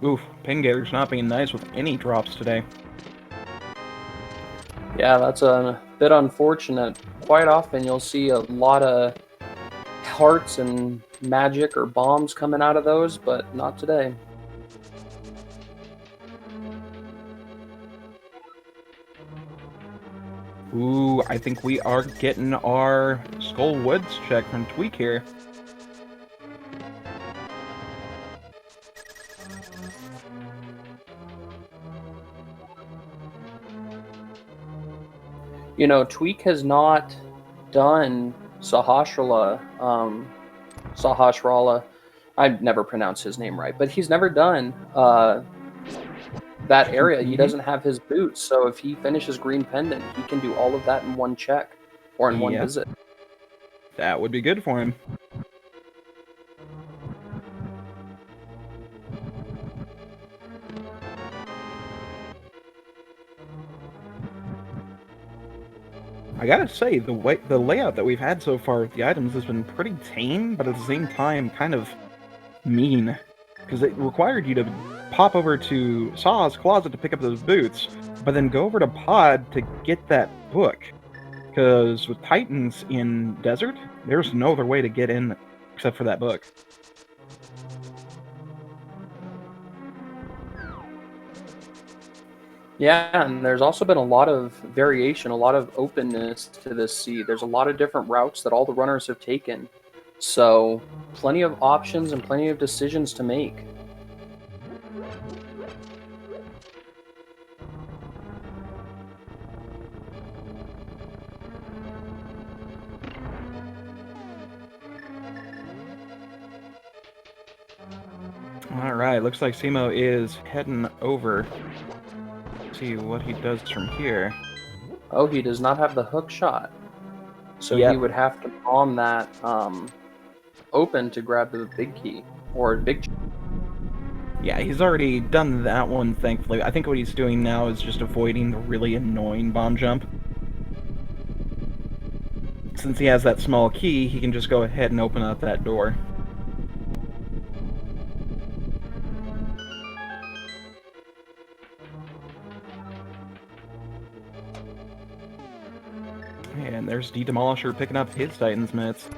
Oof, Pingator's not being nice with any drops today. Yeah, that's a bit unfortunate. Quite often you'll see a lot of hearts and magic or bombs coming out of those, but not today. Ooh, I think we are getting our Skull Woods check from Tweak here. You know, Tweak has not done Sahasrala. I never pronounce his name right, but he's never done that area. He doesn't have his boots, so if he finishes Green Pendant, he can do all of that in one check or in one visit. That would be good for him. I gotta say, the layout that we've had so far with the items has been pretty tame, but at the same time kind of mean. Because it required you to pop over to Saw's closet to pick up those boots, but then go over to Pod to get that book. Because with Titans in Desert, there's no other way to get in except for that book. Yeah, and there's also been a lot of variation, a lot of openness to this seed. There's a lot of different routes that all the runners have taken. So, plenty of options and plenty of decisions to make. Alright, looks like Simo is heading over. See what he does from here. Oh, he does not have the hook shot. So Yep. he would have to palm that open to grab the big key. Or big... Yeah, he's already done that one, thankfully. I think what he's doing now is just avoiding the really annoying bomb jump. Since he has that small key, he can just go ahead and open up that door. And there's D-Demolisher picking up his Titan's mitts.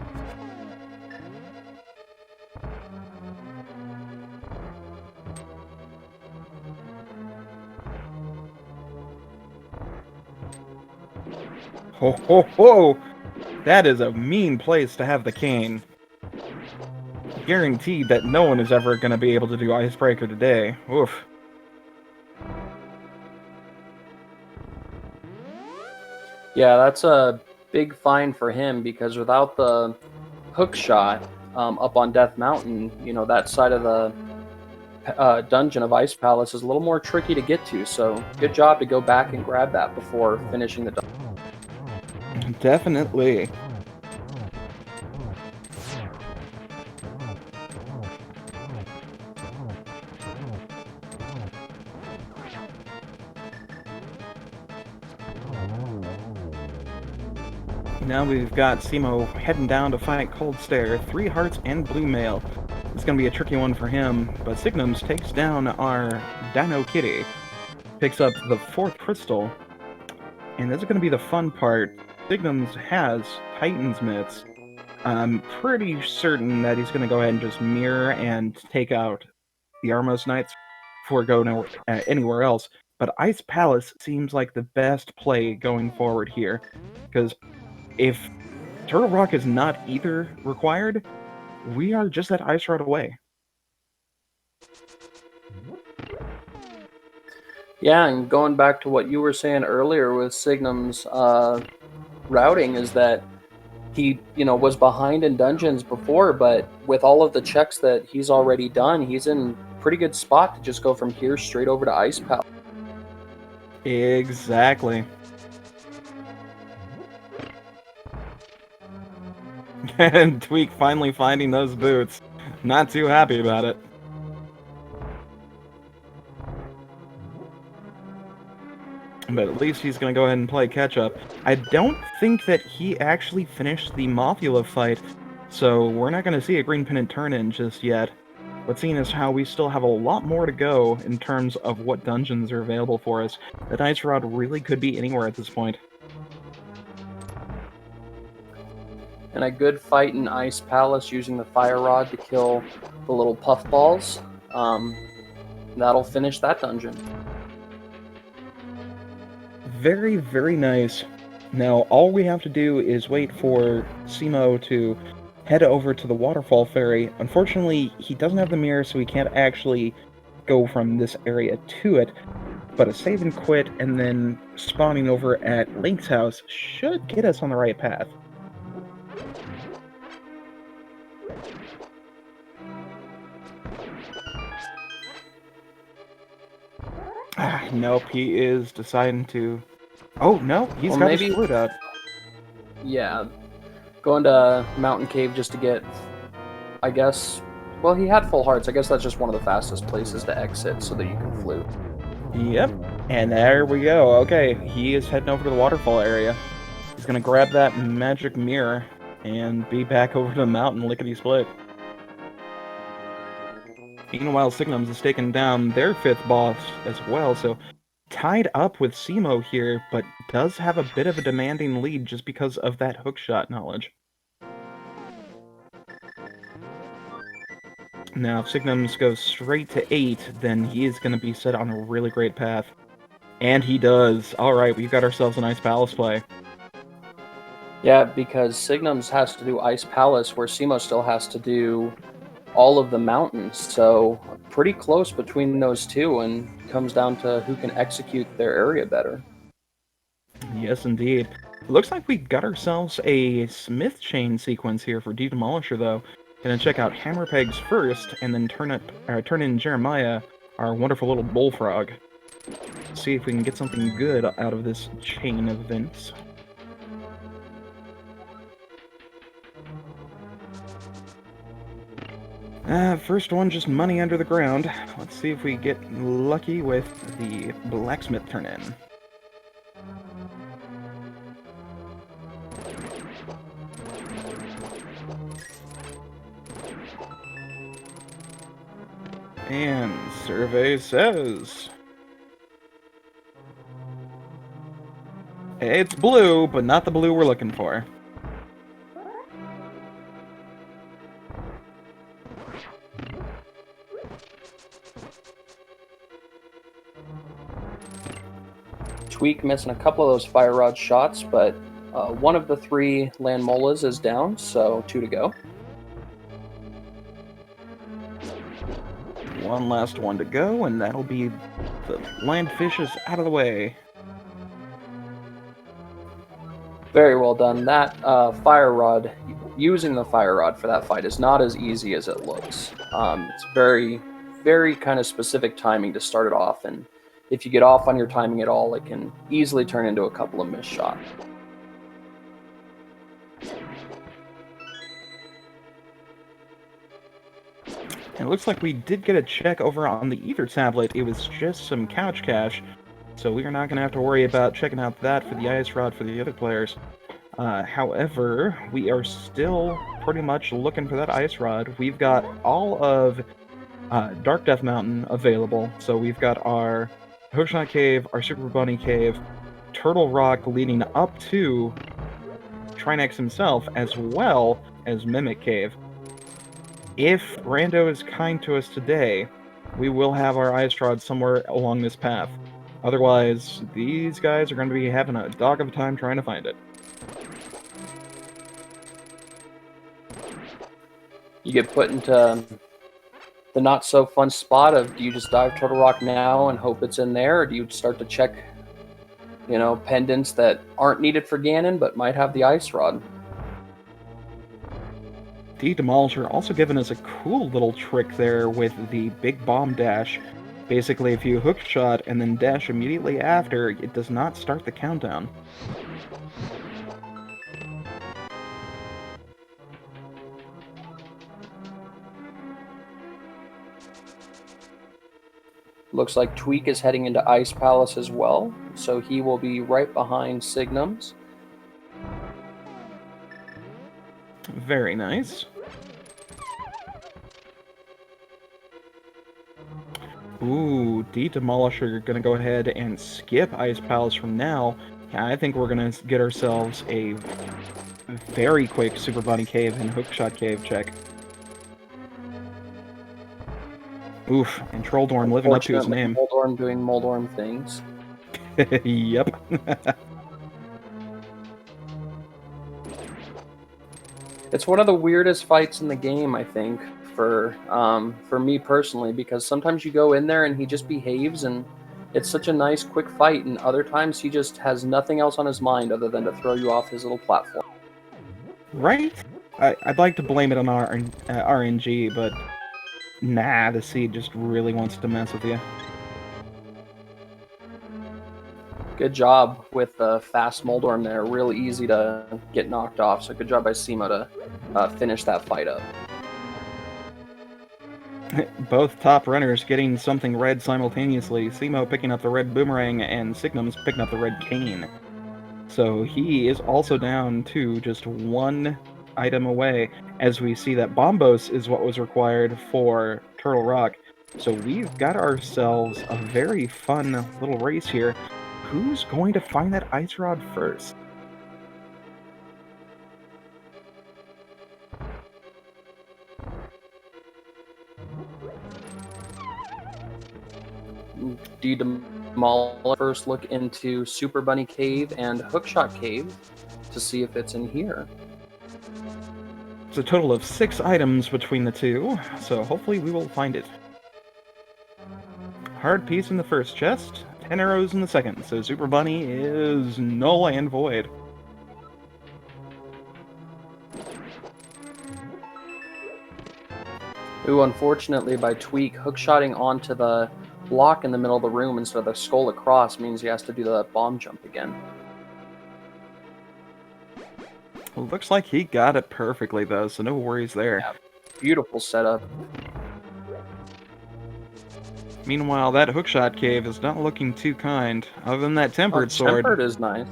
Ho ho ho! That is a mean place to have the cane. Guaranteed that no one is ever going to be able to do Icebreaker today. Oof. Yeah, that's a big find for him because without the hook shot up on Death Mountain, you know, that side of the dungeon of Ice Palace is a little more tricky to get to. So good job to go back and grab that before finishing the dungeon. Definitely. Now we've got Simo heading down to fight Cold Stare, 3 hearts and blue mail. It's going to be a tricky one for him, but Signums takes down our Dino Kitty, picks up the 4th crystal, and this is going to be the fun part. Signums has Titan's mitts. I'm pretty certain that he's going to go ahead and just mirror and take out the Armos Knights before going anywhere else, but Ice Palace seems like the best play going forward here, because if Turtle Rock is not either required, we are just that Ice Rod away. Yeah, and going back to what you were saying earlier with Signum's routing is that he, you know, was behind in dungeons before, but with all of the checks that he's already done, he's in pretty good spot to just go from here straight over to Ice Palace. Exactly. And Tweak finally finding those boots. Not too happy about it. But at least he's going to go ahead and play catch-up. I don't think that he actually finished the Mothula fight, so we're not going to see a Green Pennant turn-in just yet. But seeing as how we still have a lot more to go in terms of what dungeons are available for us, that Ice Rod really could be anywhere at this point. And a good fight in Ice Palace using the Fire Rod to kill the little puffballs. That'll finish that dungeon. Very, very nice. Now, all we have to do is wait for Simo to head over to the Waterfall Ferry. Unfortunately, he doesn't have the mirror, so he can't actually go from this area to it. but a save and quit and then spawning over at Link's house should get us on the right path. Nope, he is deciding to... Oh, no, he's got his flute out. Yeah, going to Mountain Cave just to get, I guess... Well, he had full hearts. I guess that's just one of the fastest places to exit so that you can flute. Yep, and there we go. Okay, he is heading over to the waterfall area. He's going to grab that magic mirror and be back over to the mountain lickety-split. Meanwhile, Signums is taking down their 5th boss as well, so tied up with Simo here, but does have a bit of a demanding lead just because of that hookshot knowledge. Now, if Signums goes straight to 8, then he is going to be set on a really great path. And he does. Alright, we've got ourselves a nice Palace play. Yeah, because Signums has to do Ice Palace, where Simo still has to do all of the mountains, so pretty close between those two, and comes down to who can execute their area better. Yes, indeed. It looks like we got ourselves a Smith chain sequence here for D-Demolisher, though. Gonna check out Hammer Pegs first, and then turn in Jeremiah, our wonderful little bullfrog. See if we can get something good out of this chain of events. First one, just money under the ground. Let's see if we get lucky with the blacksmith turn-in. And survey says... It's blue, but not the blue we're looking for. Tweak missing a couple of those fire rod shots, but one of the 3 land molas is down, so 2 to go. One last one to go, and that'll be the land fishes out of the way. Very well done. That fire rod, using the fire rod for that fight is not as easy as it looks. It's very, very kind of specific timing to start it off, and if you get off on your timing at all, it can easily turn into a couple of missed shots. And it looks like we did get a check over on the Ether tablet. It was just some couch cash, so we are not going to have to worry about checking out that for the Ice Rod for the other players. However, we are still pretty much looking for that Ice Rod. We've got all of Dark Death Mountain available, so we've got our Hookshot Cave, our Super Bunny Cave, Turtle Rock leading up to Trinex himself, as well as Mimic Cave. If Rando is kind to us today, we will have our Ice Rod somewhere along this path. Otherwise, these guys are going to be having a dog of a time trying to find it. You get put into the not-so-fun spot of, do you just dive Turtle Rock now and hope it's in there, or do you start to check, pendants that aren't needed for Ganon but might have the Ice Rod? D-Demolisher also giving us a cool little trick there with the Big Bomb Dash. Basically, if you hookshot and then dash immediately after, it does not start the countdown. Looks like Tweak is heading into Ice Palace as well, so he will be right behind Signums. Very nice. Ooh, D-Demolisher gonna go ahead and skip Ice Palace from now. I think we're gonna get ourselves a very quick Super Bunny Cave and Hookshot Cave check. Oof, and Trolldorm living up to his name. Trolldorm doing Moldorm things. Yep. It's one of the weirdest fights in the game, I think, for me personally, because sometimes you go in there and he just behaves and it's such a nice, quick fight, and other times he just has nothing else on his mind other than to throw you off his little platform. Right? I'd like to blame it on RNG, but nah, the seed just really wants to mess with you. Good job with the fast Moldorm there. Real easy to get knocked off, so good job by Simo to finish that fight up. Both top runners getting something red simultaneously. Simo picking up the red boomerang and Signum's picking up the red cane. So he is also down to just one item away, as we see that Bombos is what was required for Turtle Rock. So we've got ourselves a very fun little race here. Who's going to find that ice rod first? Demolish first look into Super Bunny Cave and Hookshot Cave to see if it's in here. It's a total of 6 items between the two, so hopefully we will find it. Hard piece in the first chest, 10 arrows in the second, so Super Bunny is null and void. Ooh, unfortunately, by Tweak, hookshotting onto the block in the middle of the room instead of the skull across means he has to do the bomb jump again. Well, looks like he got it perfectly, though, so no worries there. Yeah, beautiful setup. Meanwhile, that hookshot cave is not looking too kind, other than that tempered sword. Tempered is nice.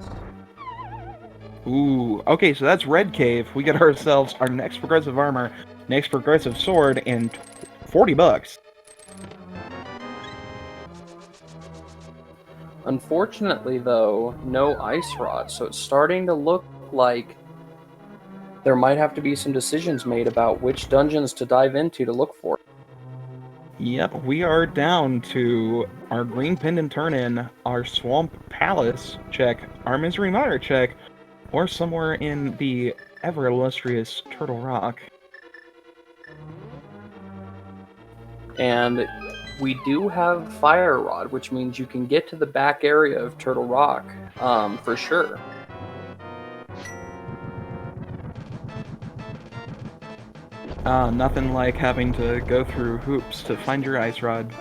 Ooh, okay, so that's red cave. We get ourselves our next progressive armor, next progressive sword, and 40 bucks. Unfortunately, though, no ice rod, so it's starting to look like there might have to be some decisions made about which dungeons to dive into to look for. Yep, we are down to our Green Pendant turn-in, our Swamp Palace check, our Misery Mire check, or somewhere in the ever-illustrious Turtle Rock. And we do have Fire Rod, which means you can get to the back area of Turtle Rock, for sure. Nothing like having to go through hoops to find your ice rod.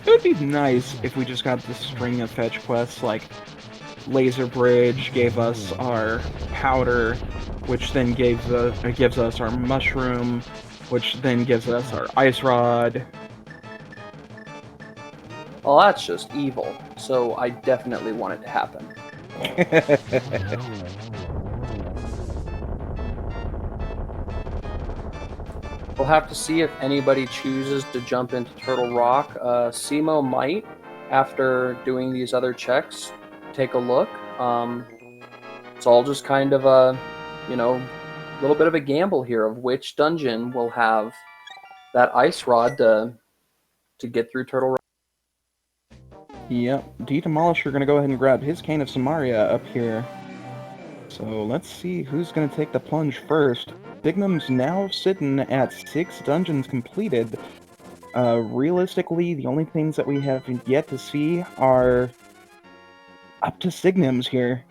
It would be nice if we just got this string of fetch quests, like Laser Bridge gave us our powder, which then gives us our mushroom, which then gives us our ice rod. Well, that's just evil, so I definitely want it to happen. We'll have to see if anybody chooses to jump into Turtle Rock. Simo might, after doing these other checks, take a look. It's all just kind of a, little bit of a gamble here of which dungeon will have that ice rod to get through Turtle Rock. Yep, D-Demolisher gonna go ahead and grab his Cane of Samaria up here. So let's see who's gonna take the plunge first. Dignum's now sitting at 6 dungeons completed. Realistically, the only things that we have yet to see are up to Signum's here.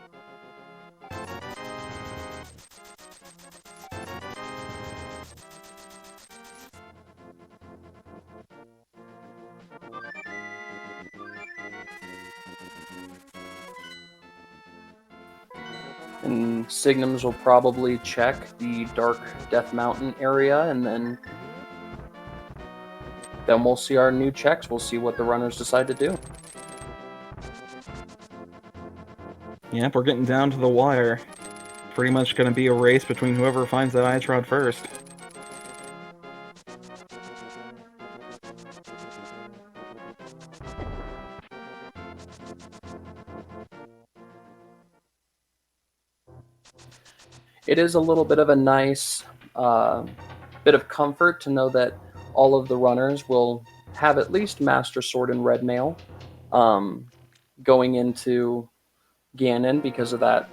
And Signums will probably check the Dark Death Mountain area, and then we'll see our new checks. We'll see what the runners decide to do. Yep, we're getting down to the wire. Pretty much gonna be a race between whoever finds that ice rod first. It is a little bit of a nice bit of comfort to know that all of the runners will have at least Master Sword and Red Mail going into Ganon because of that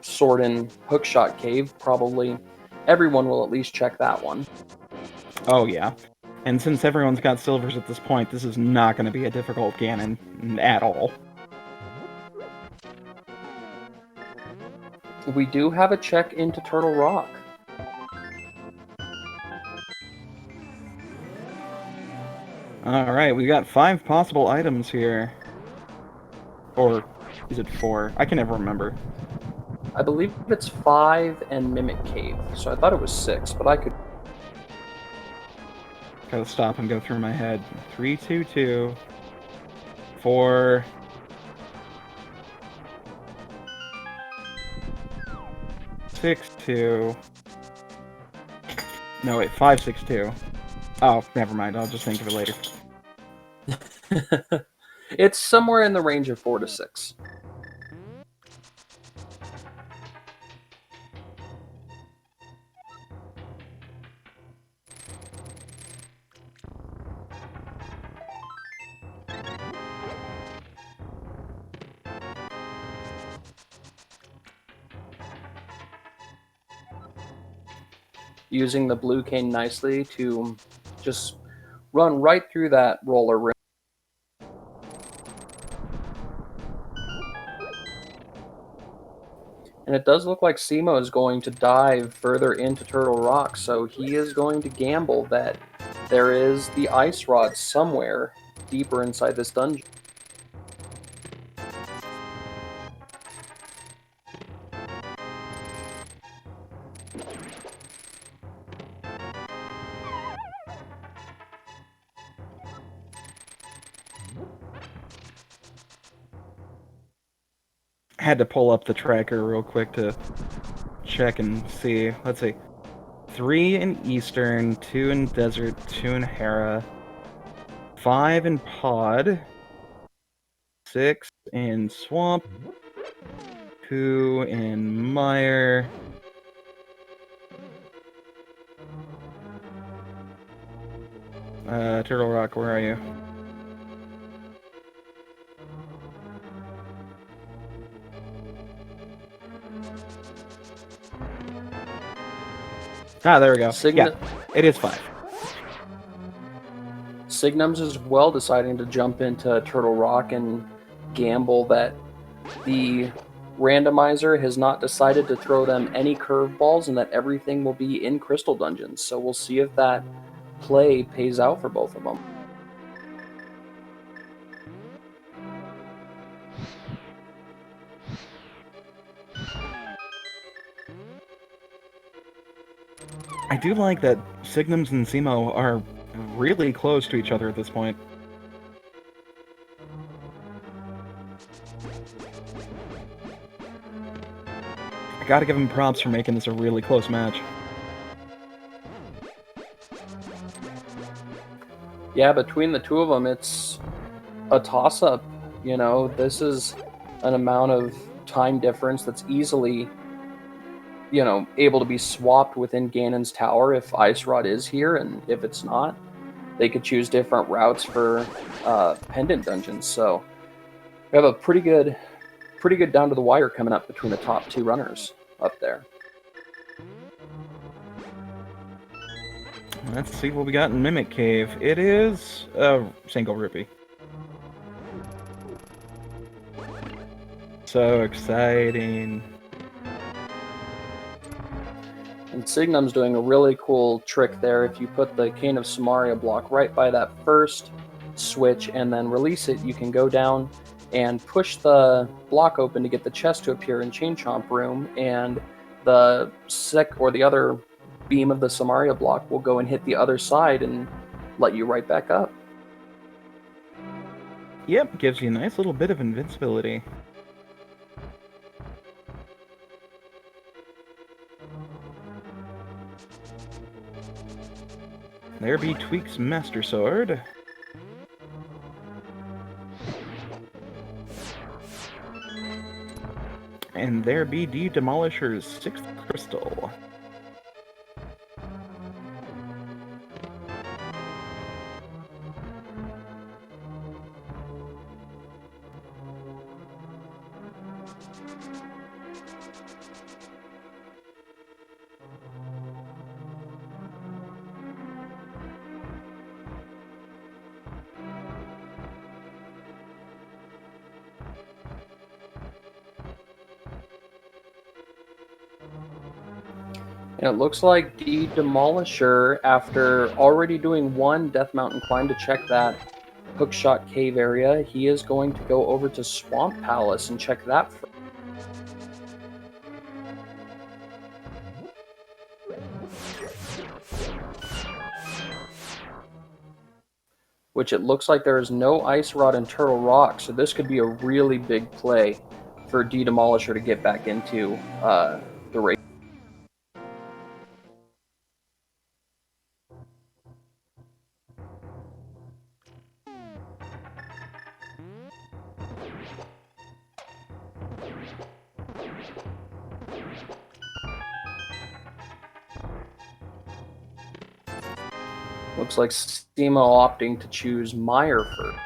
Sword and Hookshot Cave. Probably everyone will at least check that one. Oh yeah. And since everyone's got silvers at this point, this is not going to be a difficult Ganon at all. We do have a check into Turtle Rock. Alright, we got 5 possible items here. Or is it 4? I can never remember. I believe it's 5 and Mimic Cave, so I thought it was 6, but I could... Gotta stop and go through my head. 3, 2, 2. 4. 6, 2. No, wait, 5, 6, 2. Oh, never mind. I'll just think of it later. It's somewhere in the range of 4 to 6. Using the blue cane nicely to just run right through that roller rim. And it does look like Simo is going to dive further into Turtle Rock, so he is going to gamble that there is the ice rod somewhere deeper inside this dungeon. Had to pull up the tracker real quick to check and see. Let's see. 3 in Eastern, 2 in Desert, 2 in Hera, 5 in Pod, 6 in Swamp, 2 in Mire, Turtle Rock, where are you? Ah, there we go. Yeah, it is 5. Signums is well deciding to jump into Turtle Rock and gamble that the randomizer has not decided to throw them any curveballs and that everything will be in Crystal Dungeons. So we'll see if that play pays out for both of them. I do like that Signums and Simo are really close to each other at this point. I gotta give him props for making this a really close match. Yeah, between the two of them, it's a toss-up. You know, this is an amount of time difference that's easily, you know, able to be swapped within Ganon's tower if Ice Rod is here, and if it's not, they could choose different routes for pendant dungeons. So we have a pretty good down to the wire coming up between the top 2 runners up there. Let's see what we got in Mimic Cave. It is a single rupee. So exciting. And Signum's doing a really cool trick there. If you put the Cane of Samaria block right by that first switch and then release it, you can go down and push the block open to get the chest to appear in Chain Chomp Room, and the other beam of the Samaria block will go and hit the other side and let you right back up. Yep, gives you a nice little bit of invincibility. There be Tweak's Master Sword. And there be D Demolisher's 6th Crystal. And it looks like the Demolisher, after already doing one Death Mountain climb to check that Hookshot Cave area, he is going to go over to Swamp Palace and check that first. Which it looks like there is no Ice Rod in Turtle Rock, so this could be a really big play for D Demolisher to get back into the race. Looks like Steamo opting to choose Meyer first.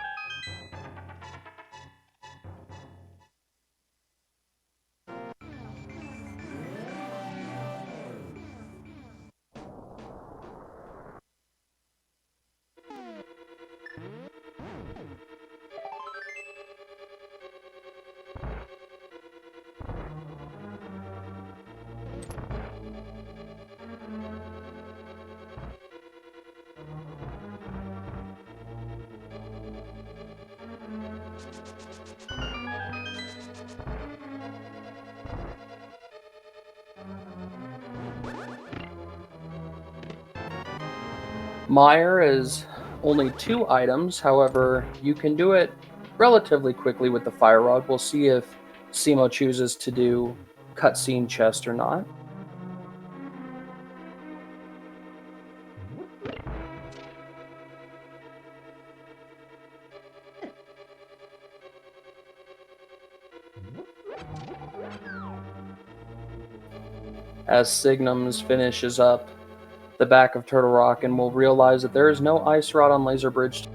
Meyer is only 2 items, however, you can do it relatively quickly with the Fire Rod. We'll see if Steamo chooses to do Cutscene Chest or not. As Signums finishes up the back of Turtle Rock, and we'll realize that there is no Ice Rod on Laser Bridge.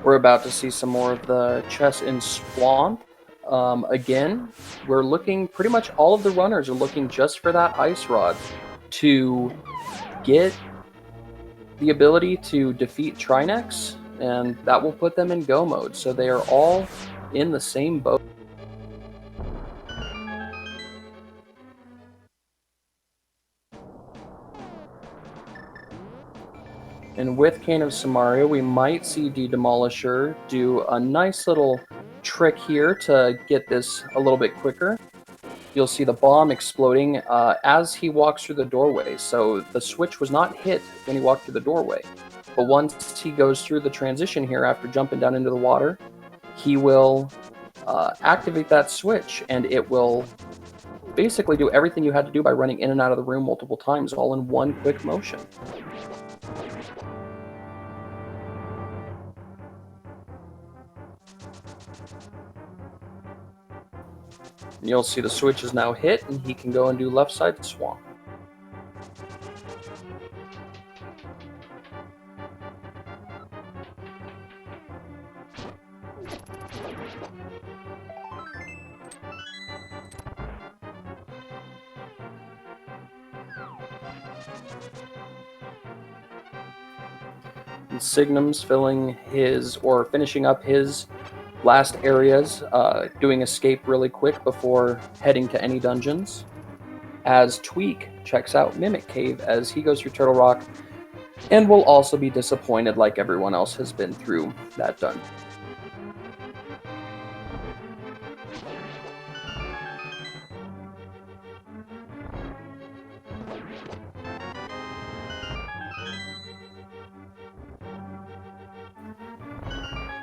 We're about to see some more of the chests in Swamp. Again, we're looking, pretty much all of the runners are looking just for that Ice Rod to get the ability to defeat Trinex, and that will put them in go mode. So they are all in the same boat. And with Cane of Samaria, we might see D Demolisher do a nice little trick here to get this a little bit quicker. You'll see the bomb exploding as he walks through the doorway. So the switch was not hit when he walked through the doorway. But once he goes through the transition here after jumping down into the water, he will activate that switch, and it will basically do everything you had to do by running in and out of the room multiple times, all in one quick motion. You'll see the switch is now hit, and he can go and do left side swamp. And Signum's filling his, or finishing up his last areas, doing escape really quick before heading to any dungeons, as Tweak checks out Mimic Cave as he goes through Turtle Rock, and will also be disappointed like everyone else has been through that dungeon.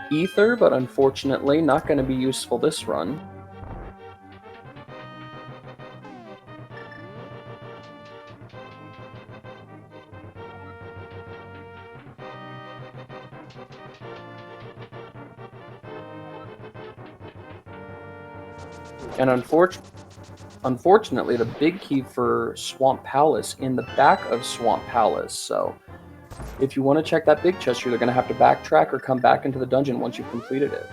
Ether, but unfortunately not going to be useful this run. And unfortunately, the big key for Swamp Palace in the back of Swamp Palace, so If you want to check that big chest, you're going to have to backtrack or come back into the dungeon once you've completed it.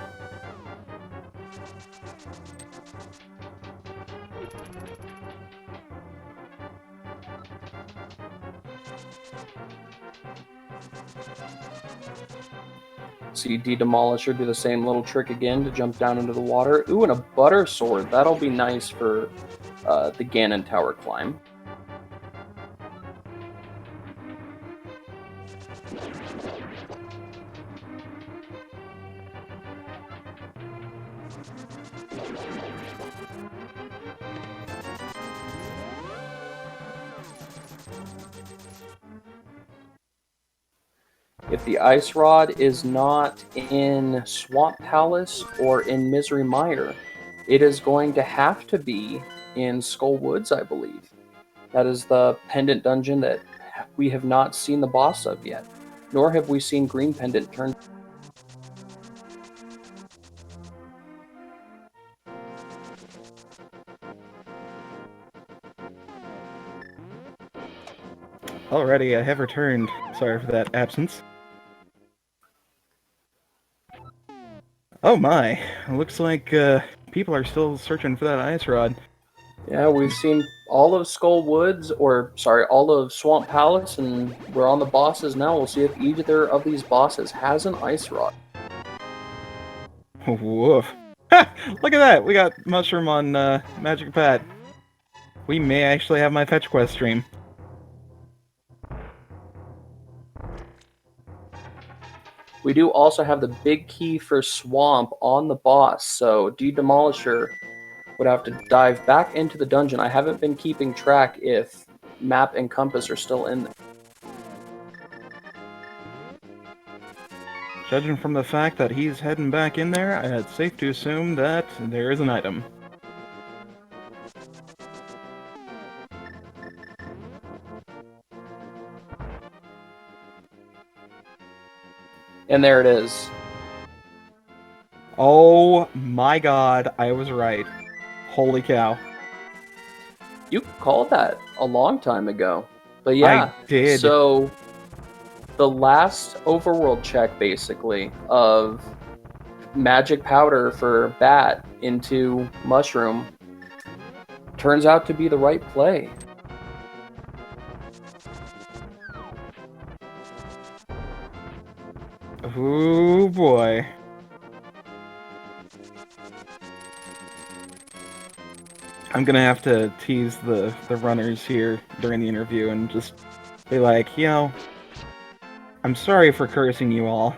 So you de-demolisher, do the same little trick again to jump down into the water. Ooh, and a butter sword. That'll be nice for the Ganon Tower climb. If the Ice Rod is not in Swamp Palace or in Misery Mire, it is going to have to be in Skull Woods, I believe. That is the pendant dungeon that we have not seen the boss of yet, nor have we seen Green Pendant turn. Alrighty, I have returned. Sorry for that absence. Oh my, looks like people are still searching for that ice rod. Yeah, we've seen all of Skull Woods, all of Swamp Palace, and we're on the bosses now. We'll see if either of these bosses has an Ice Rod. Woof. Look at that, we got Mushroom on Magic Pat. We may actually have my fetch quest stream. We do also have the big key for Swamp on the boss, so de-demolisher would have to dive back into the dungeon. I haven't been keeping track if map and compass are still in there. Judging from the fact that he's heading back in there, it's safe to assume that there is an item. And there it is. Oh my god, I was right. Holy cow. You called that a long time ago. But yeah, I did. So the last overworld check, basically, of magic powder for Bat into Mushroom turns out to be the right play. Ooh boy. I'm gonna have to tease the runners here during the interview and just be like, you know, I'm sorry for cursing you all.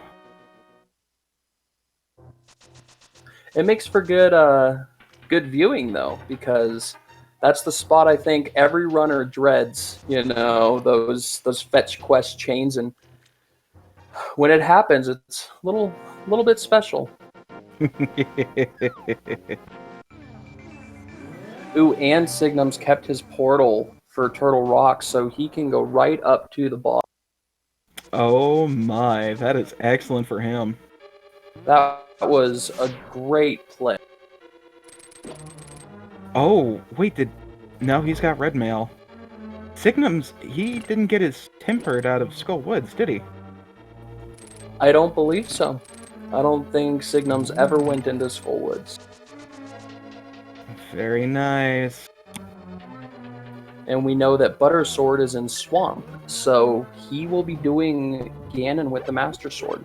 It makes for good viewing, though, because that's the spot I think every runner dreads, you know, those fetch quest chains, and when it happens, it's a little bit special. Ooh, and Signum's kept his portal for Turtle Rock, so he can go right up to the boss. Oh my, that is excellent for him. That was a great play. Oh, wait, no, he's got red mail. Signum's, he didn't get his tempered out of Skull Woods, did he? I don't believe so. I don't think Signum's ever went into Skull Woods. Very nice. And we know that Butter Sword is in Swamp, so he will be doing Ganon with the Master Sword.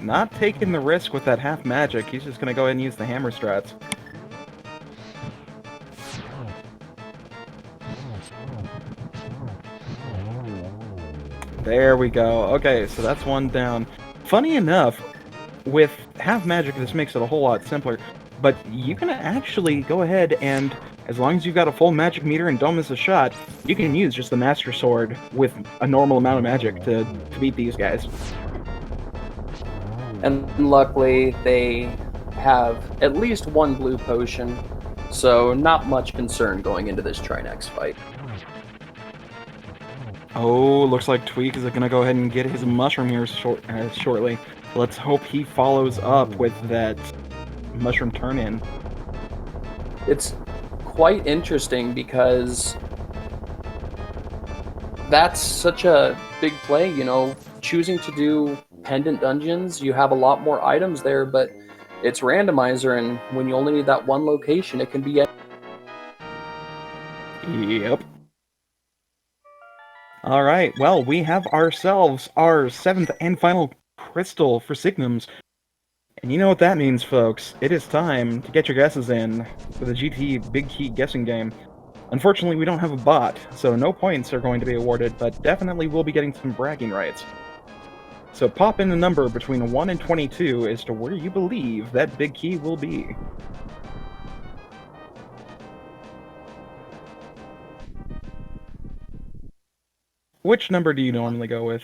Not taking the risk with that half magic. He's just gonna go ahead and use the hammer strats. There we go. Okay, so that's one down. Funny enough, with have magic, this makes it a whole lot simpler. But you can actually go ahead and, as long as you've got a full magic meter and don't miss a shot, you can use just the Master Sword with a normal amount of magic to beat these guys. And luckily, they have at least one blue potion, so not much concern going into this Trinex fight. Oh, looks like Tweak is going to go ahead and get his mushroom here shortly. Let's hope he follows up with that mushroom turn-in. It's quite interesting because that's such a big play, you know, choosing to do pendant dungeons, you have a lot more items there, but it's randomizer, and when you only need that one location, it can be... Yep. Alright, well, we have ourselves our 7th and final crystal for Signums. And you know what that means, folks. It is time to get your guesses in for the GT Big Key guessing game. Unfortunately, we don't have a bot, so no points are going to be awarded, but definitely we'll be getting some bragging rights. So pop in a number between 1 and 22 as to where you believe that big key will be. Which number do you normally go with?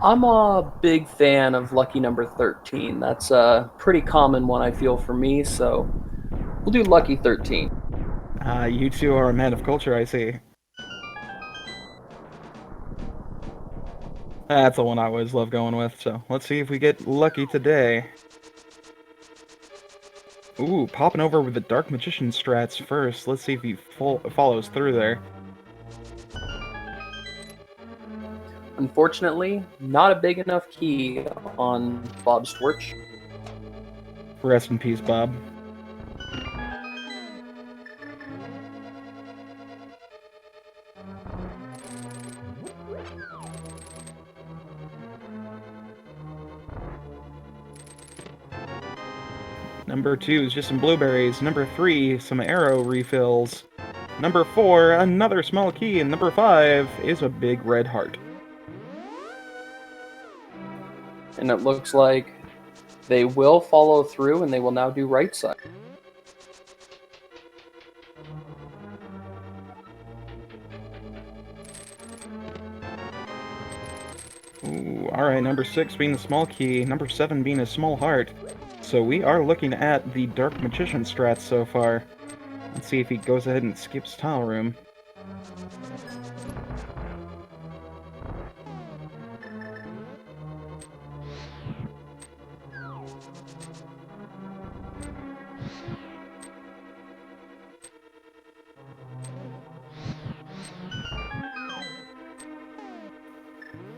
I'm a big fan of lucky number 13. That's a pretty common one, I feel, for me, so we'll do lucky 13. You two are a man of culture, I see. That's the one I always love going with, so let's see if we get lucky today. Ooh, popping over with the Dark Magician strats first. Let's see if he follows through there. Unfortunately, not a big enough key on Bob's torch. Rest in peace, Bob. Number 2 is just some blueberries. Number 3, some arrow refills. Number 4, another small key. And number 5 is a big red heart. And it looks like they will follow through, and they will now do right side. Ooh, alright, number 6 being a small key, number 7 being a small heart. So we are looking at the Dark Magician strats so far. Let's see if he goes ahead and skips Tile Room.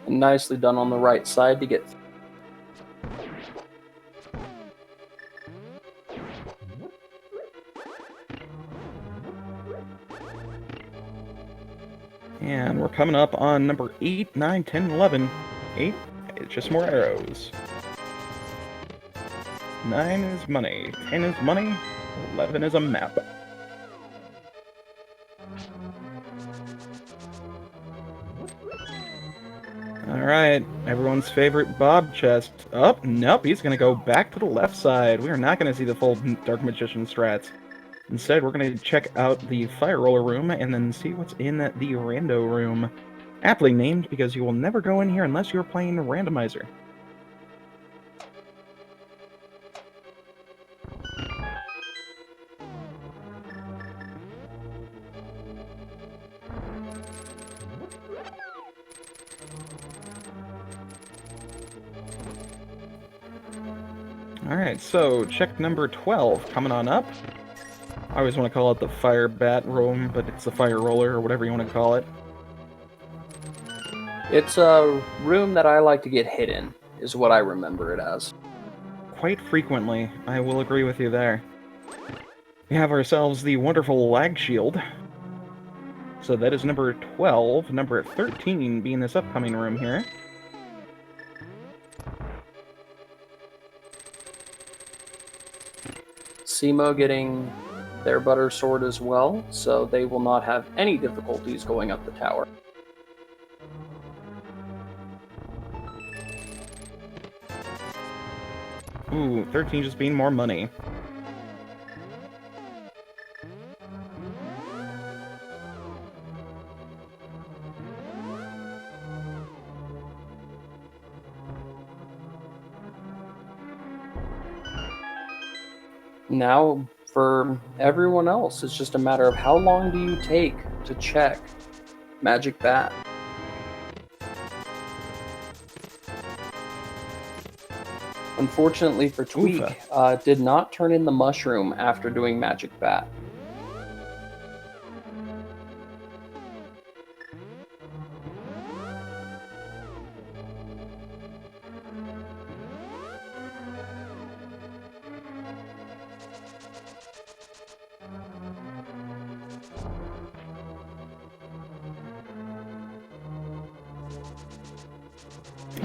Nicely done on the right side to get... And we're coming up on number 8, 9, 10, 11. 8, it's just more arrows. 9 is money, 10 is money, 11 is a map. Alright, everyone's favorite Bob chest. Oh, nope, he's gonna go back to the left side. We are not gonna see the full Dark Magician strats. Instead, we're gonna check out the Fire Roller room and then see what's in the Rando room. Aptly named because you will never go in here unless you're playing Randomizer. Alright, so check number 12 coming on up. I always want to call it the Fire Bat room, but it's the Fire Roller, or whatever you want to call it. It's a room that I like to get hit in, is what I remember it as. Quite frequently, I will agree with you there. We have ourselves the wonderful Lag Shield. So that is number 12, number 13 being this upcoming room here. Simo getting their butter sword as well, so they will not have any difficulties going up the tower. Ooh, 13 just being more money. Now, for everyone else, it's just a matter of how long do you take to check Magic Bat. Unfortunately for Tweak, did not turn in the mushroom after doing Magic Bat.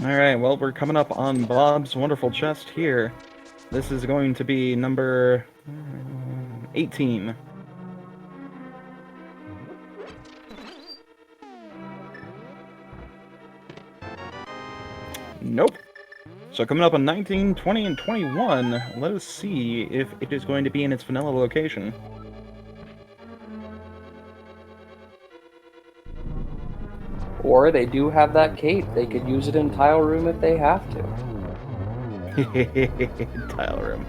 Alright, well, we're coming up on Bob's wonderful chest here. This is going to be number 18. Nope. So coming up on 19, 20, and 21, let us see if it is going to be in its vanilla location. Or they do have that cape. They could use it in Tile Room if they have to. Tile room.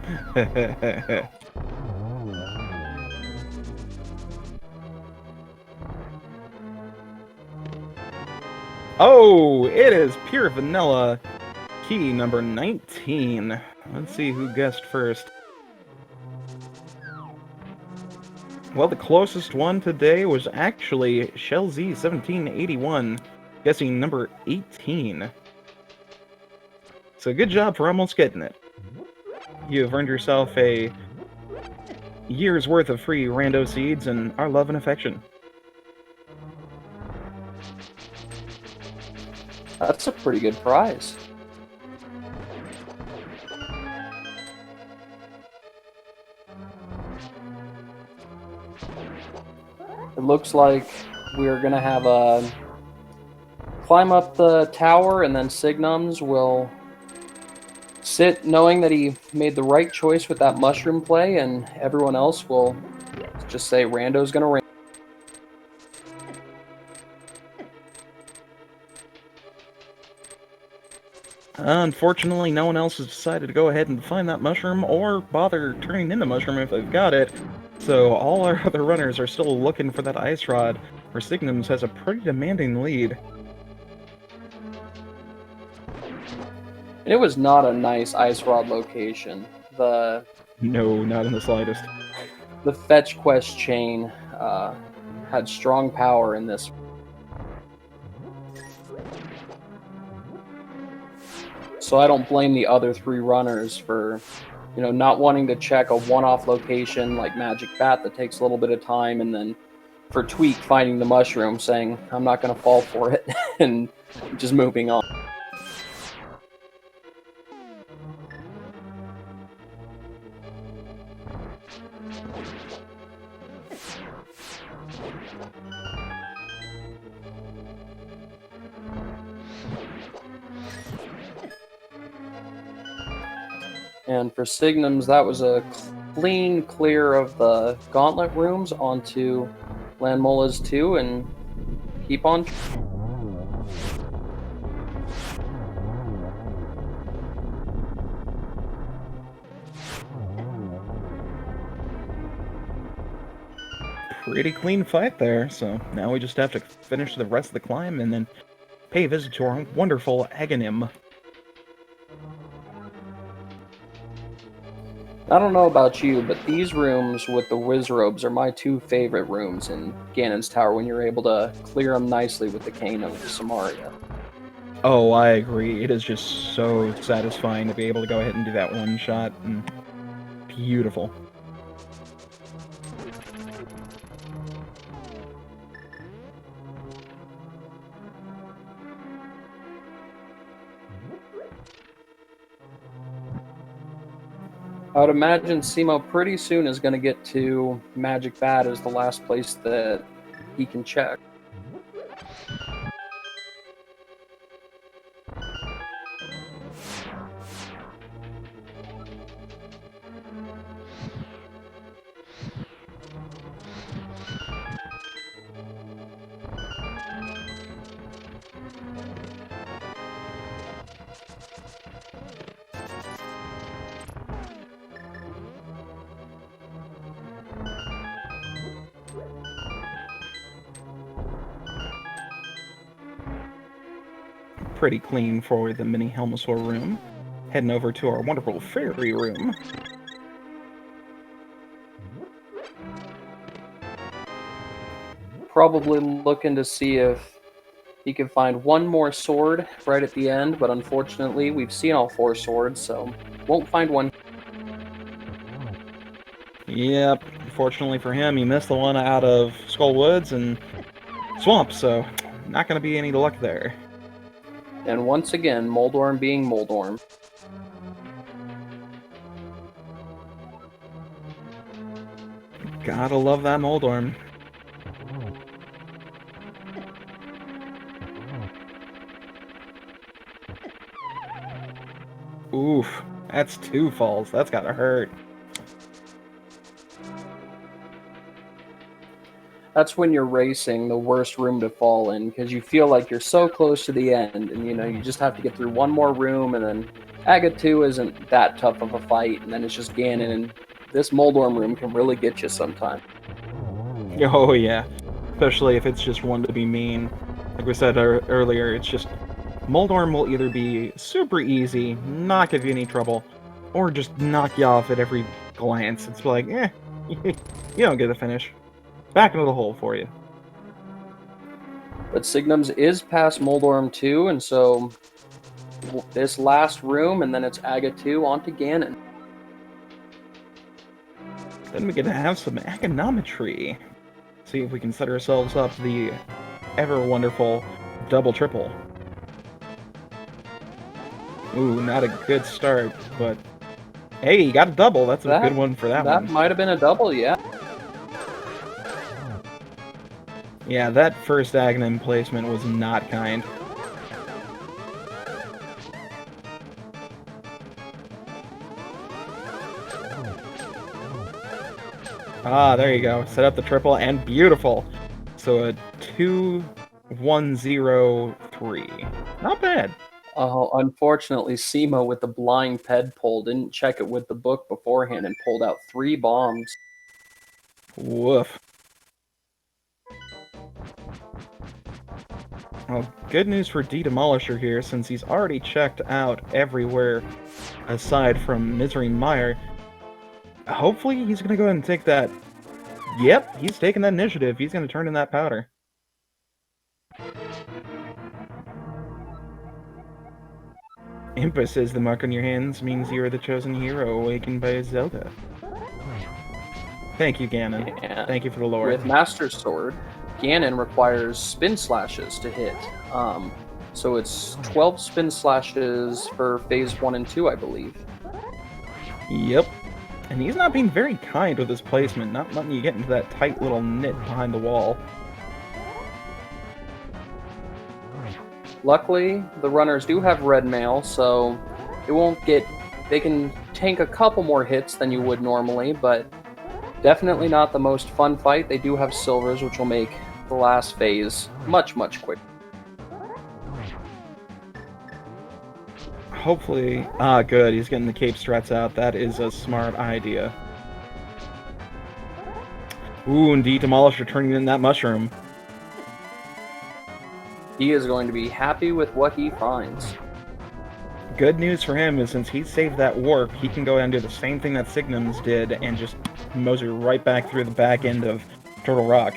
Oh, it is pure vanilla. Key number 19. Let's see who guessed first. Well, the closest one today was actually Shell Z 1781, guessing number 18. So good job for almost getting it. You have earned yourself a year's worth of free rando seeds and our love and affection. That's a pretty good prize. It looks like we're gonna have a climb up the tower, and then Signums will sit knowing that he made the right choice with that mushroom play, and everyone else will just say Rando's gonna ran. Unfortunately, no one else has decided to go ahead and find that mushroom or bother turning in the mushroom if they've got it. So all our other runners are still looking for that ice rod, where Signums has a pretty demanding lead. And it was not a nice ice rod location. The No, not in the slightest. fetch quest chain had strong power in this. So I don't blame the other three runners for, not wanting to check a one-off location like Magic Bat that takes a little bit of time, and then for Tweak finding the mushroom, saying, I'm not going to fall for it, and just moving on. And for Signums, that was a clean clear of the gauntlet rooms onto Landmola's 2, and keep on. Pretty clean fight there, so now we just have to finish the rest of the climb and then pay a visit to our wonderful Aghanim. I don't know about you, but these rooms with the whiz robes are my two favorite rooms in Ganon's Tower when you're able to clear them nicely with the Cane of Samaria. Oh, I agree. It is just so satisfying to be able to go ahead and do that one shot. And beautiful. I would imagine Simo pretty soon is going to get to Magic Bat as the last place that he can check. pretty clean for the mini Helmosaur room. Heading over to our wonderful fairy room. Probably looking to see if he can find one more sword right at the end, but unfortunately we've seen all 4 swords, so won't find one. Yep, fortunately for him, he missed the one out of Skull Woods and Swamp, so not going to be any luck there. And once again, Moldorm being Moldorm. Gotta love that Moldorm. Oof, that's 2 falls. That's gotta hurt. That's when you're racing the worst room to fall in, because you feel like you're so close to the end, and you just have to get through one more room, and then Aga 2 isn't that tough of a fight, and then it's just Ganon, and this Moldorm room can really get you sometime. Oh yeah, especially if it's just one to be mean. Like we said earlier, it's just Moldorm will either be super easy, not give you any trouble, or just knock you off at every glance. It's like, you don't get the finish. Back into the hole for you. But Signums is past Moldorm 2, and so this last room, and then it's Aga 2 onto Ganon. Then we get to have some econometry. See if we can set ourselves up the ever-wonderful double-triple. Ooh, not a good start, but hey, you got a double. That's a good one for that one. That might have been a double, yeah. Yeah, that first Aghanim placement was not kind. Ah, there you go. Set up the triple, and beautiful. So a 2-1-0-3. Not bad. Oh, unfortunately, Simo with the blind ped pull didn't check it with the book beforehand and pulled out 3 bombs. Woof. Well, good news for D-Demolisher here, since he's already checked out everywhere aside from Misery Mire. Hopefully he's going to go ahead and take that. Yep, he's taking that initiative. He's going to turn in that powder. Impa says the mark on your hands means you are the chosen hero awakened by Zelda. Thank you, Ganon. Yeah. Thank you for the lore. With Master Sword, Ganon requires spin slashes to hit. So it's 12 spin slashes for phase 1 and 2, I believe. Yep. And he's not being very kind with his placement, not letting you get into that tight little knit behind the wall. Luckily, the runners do have red mail, so they can tank a couple more hits than you would normally, but definitely not the most fun fight. They do have silvers, which will make the last phase much, much quicker. Hopefully, good, he's getting the cape struts out. That is a smart idea. Ooh, and D-Demolisher turning in that mushroom. He is going to be happy with what he finds. Good news for him is since he saved that warp, he can go ahead and do the same thing that Signums did and just mosey right back through the back end of Turtle Rock.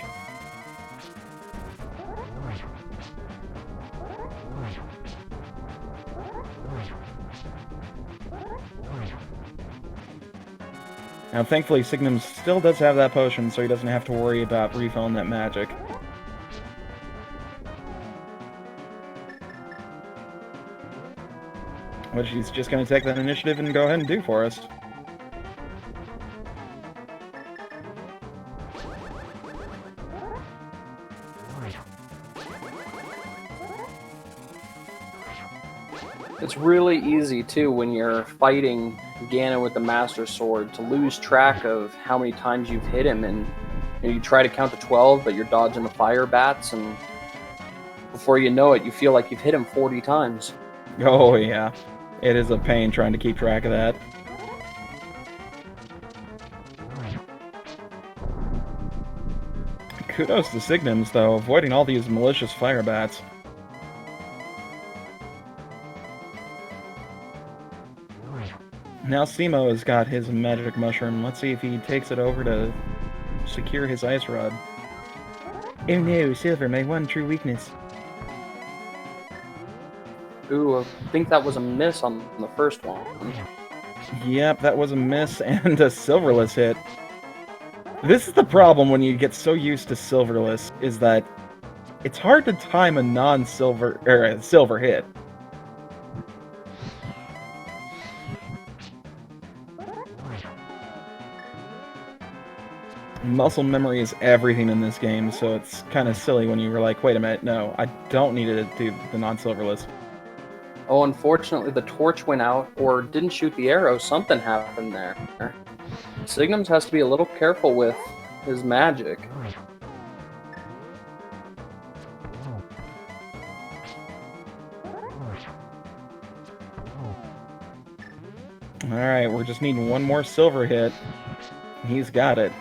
Now, thankfully, Signum still does have that potion, so he doesn't have to worry about refilling that magic. Which he's just going to take that initiative and go ahead and do for us. It's really easy, too, when you're fighting Ganon with the Master Sword to lose track of how many times you've hit him, and you try to count to 12, but you're dodging the fire bats, and before you know it, you feel like you've hit him 40 times. Oh, yeah. It is a pain trying to keep track of that. Kudos to Signums, though, avoiding all these malicious fire bats. Now Simo has got his magic mushroom. Let's see if he takes it over to secure his ice rod. Oh no, Silver, my one true weakness. Ooh, I think that was a miss on the first one. Yep, that was a miss and a silverless hit. This is the problem when you get so used to silverless, is that it's hard to time a non-silver or a silver hit. Muscle memory is everything in this game, so it's kind of silly when you were like, wait a minute, no, I don't need to do the non-silverless. Oh, unfortunately, the torch went out, or didn't shoot the arrow. Something happened there. Signums has to be a little careful with his magic. Alright, we're just needing one more silver hit. He's got it.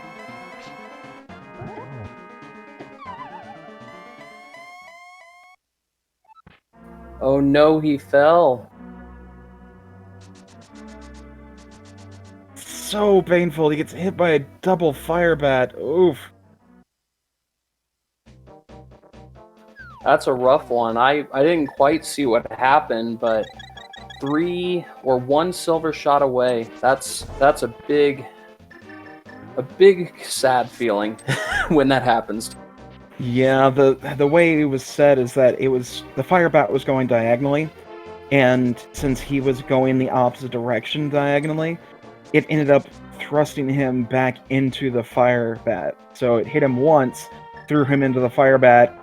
Oh no, he fell. So painful, he gets hit by a double fire bat. Oof. That's a rough one. I didn't quite see what happened, but 3 or 1 silver shot away. That's a big sad feeling when that happens. Yeah, the way it was said is that the fire bat was going diagonally, and since he was going the opposite direction diagonally, it ended up thrusting him back into the fire bat. So it hit him once, threw him into the fire bat.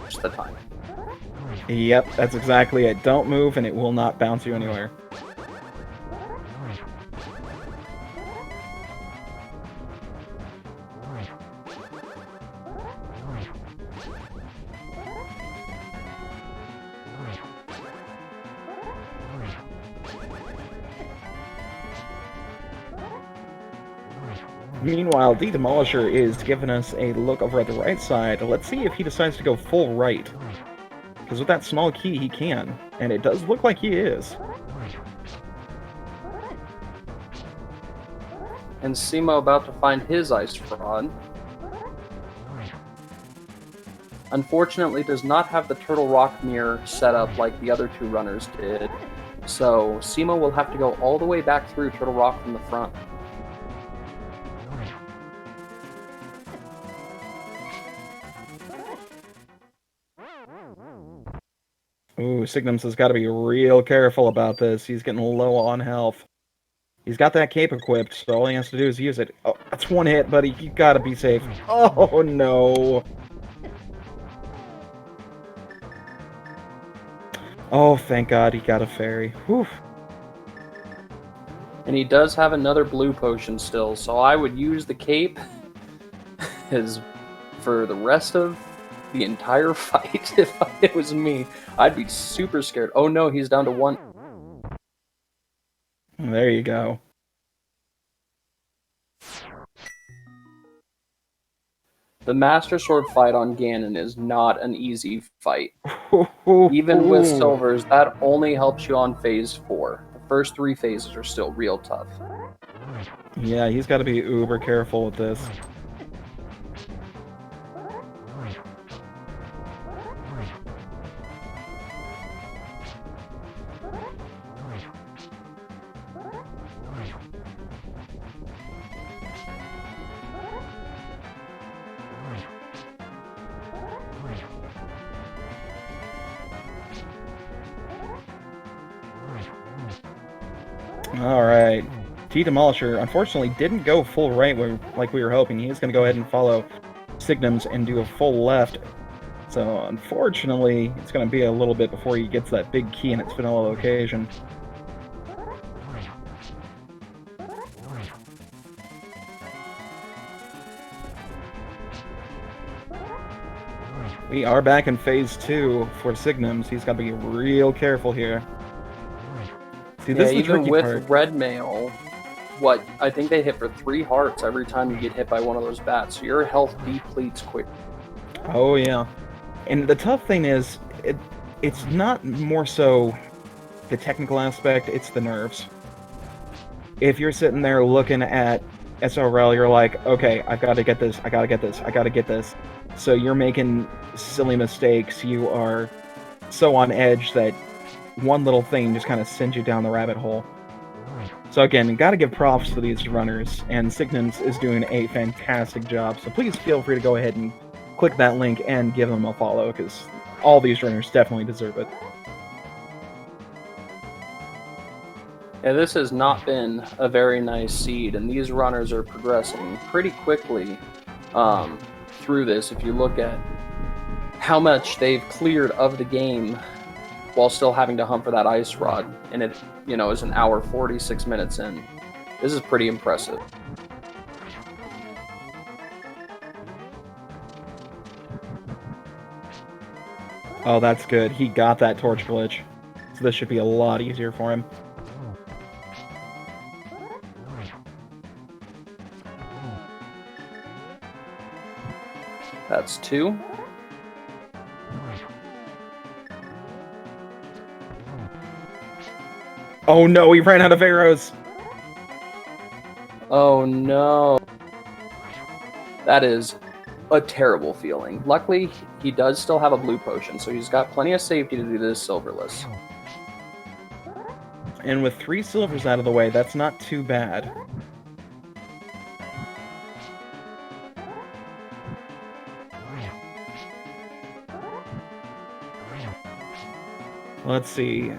Just the time. Yep, that's exactly it. Don't move and it will not bounce you anywhere. Meanwhile, the Demolisher is giving us a look over at the right side. Let's see if he decides to go full right. Because with that small key, he can. And it does look like he is. And Simo about to find his ice rod. Unfortunately, does not have the Turtle Rock mirror set up like the other 2 runners did. So Simo will have to go all the way back through Turtle Rock from the front. Ooh, Signums has got to be real careful about this. He's getting low on health. He's got that cape equipped, so all he has to do is use it. Oh, that's one hit, buddy. You gotta be safe. Oh, no. Oh, thank God he got a fairy. Whew. And he does have another blue potion still, so I would use the cape as for the rest of the entire fight. If it was me, I'd be super scared. Oh no, he's down to 1. There you go. The Master Sword fight on Ganon is not an easy fight. Even with silvers, that only helps you on phase 4. The first 3 phases are still real tough. Yeah, he's got to be uber careful with this. Alright. T-Demolisher, unfortunately, didn't go full right like we were hoping. He is going to go ahead and follow Signums and do a full left. So, unfortunately, it's going to be a little bit before he gets that big key in its vanilla location. We are back in phase 2 for Signums. He's got to be real careful here. See, this is the even tricky with part. red mail, what, I think they hit for 3 hearts every time you get hit by one of those bats. So your health depletes quick. Oh yeah. And the tough thing is, it's not more so the technical aspect, it's the nerves. If you're sitting there looking at SRL, you're like, okay, I've got to get this, I gotta get this, I gotta get this. So you're making silly mistakes, you are so on edge that one little thing just kind of sends you down the rabbit hole. So again, gotta give props to these runners, and Signums is doing a fantastic job, so please feel free to go ahead and click that link and give them a follow, because all these runners definitely deserve it. Yeah, this has not been a very nice seed, and these runners are progressing pretty quickly through this. If you look at how much they've cleared of the game while still having to hunt for that ice rod, and it, you know, is an hour 46 minutes in. This is pretty impressive. Oh, that's good. He got that torch glitch. So this should be a lot easier for him. That's 2. Oh no, he ran out of arrows! Oh no. That is a terrible feeling. Luckily, he does still have a blue potion, so he's got plenty of safety to do this silverless. And with 3 silvers out of the way, that's not too bad. Let's see.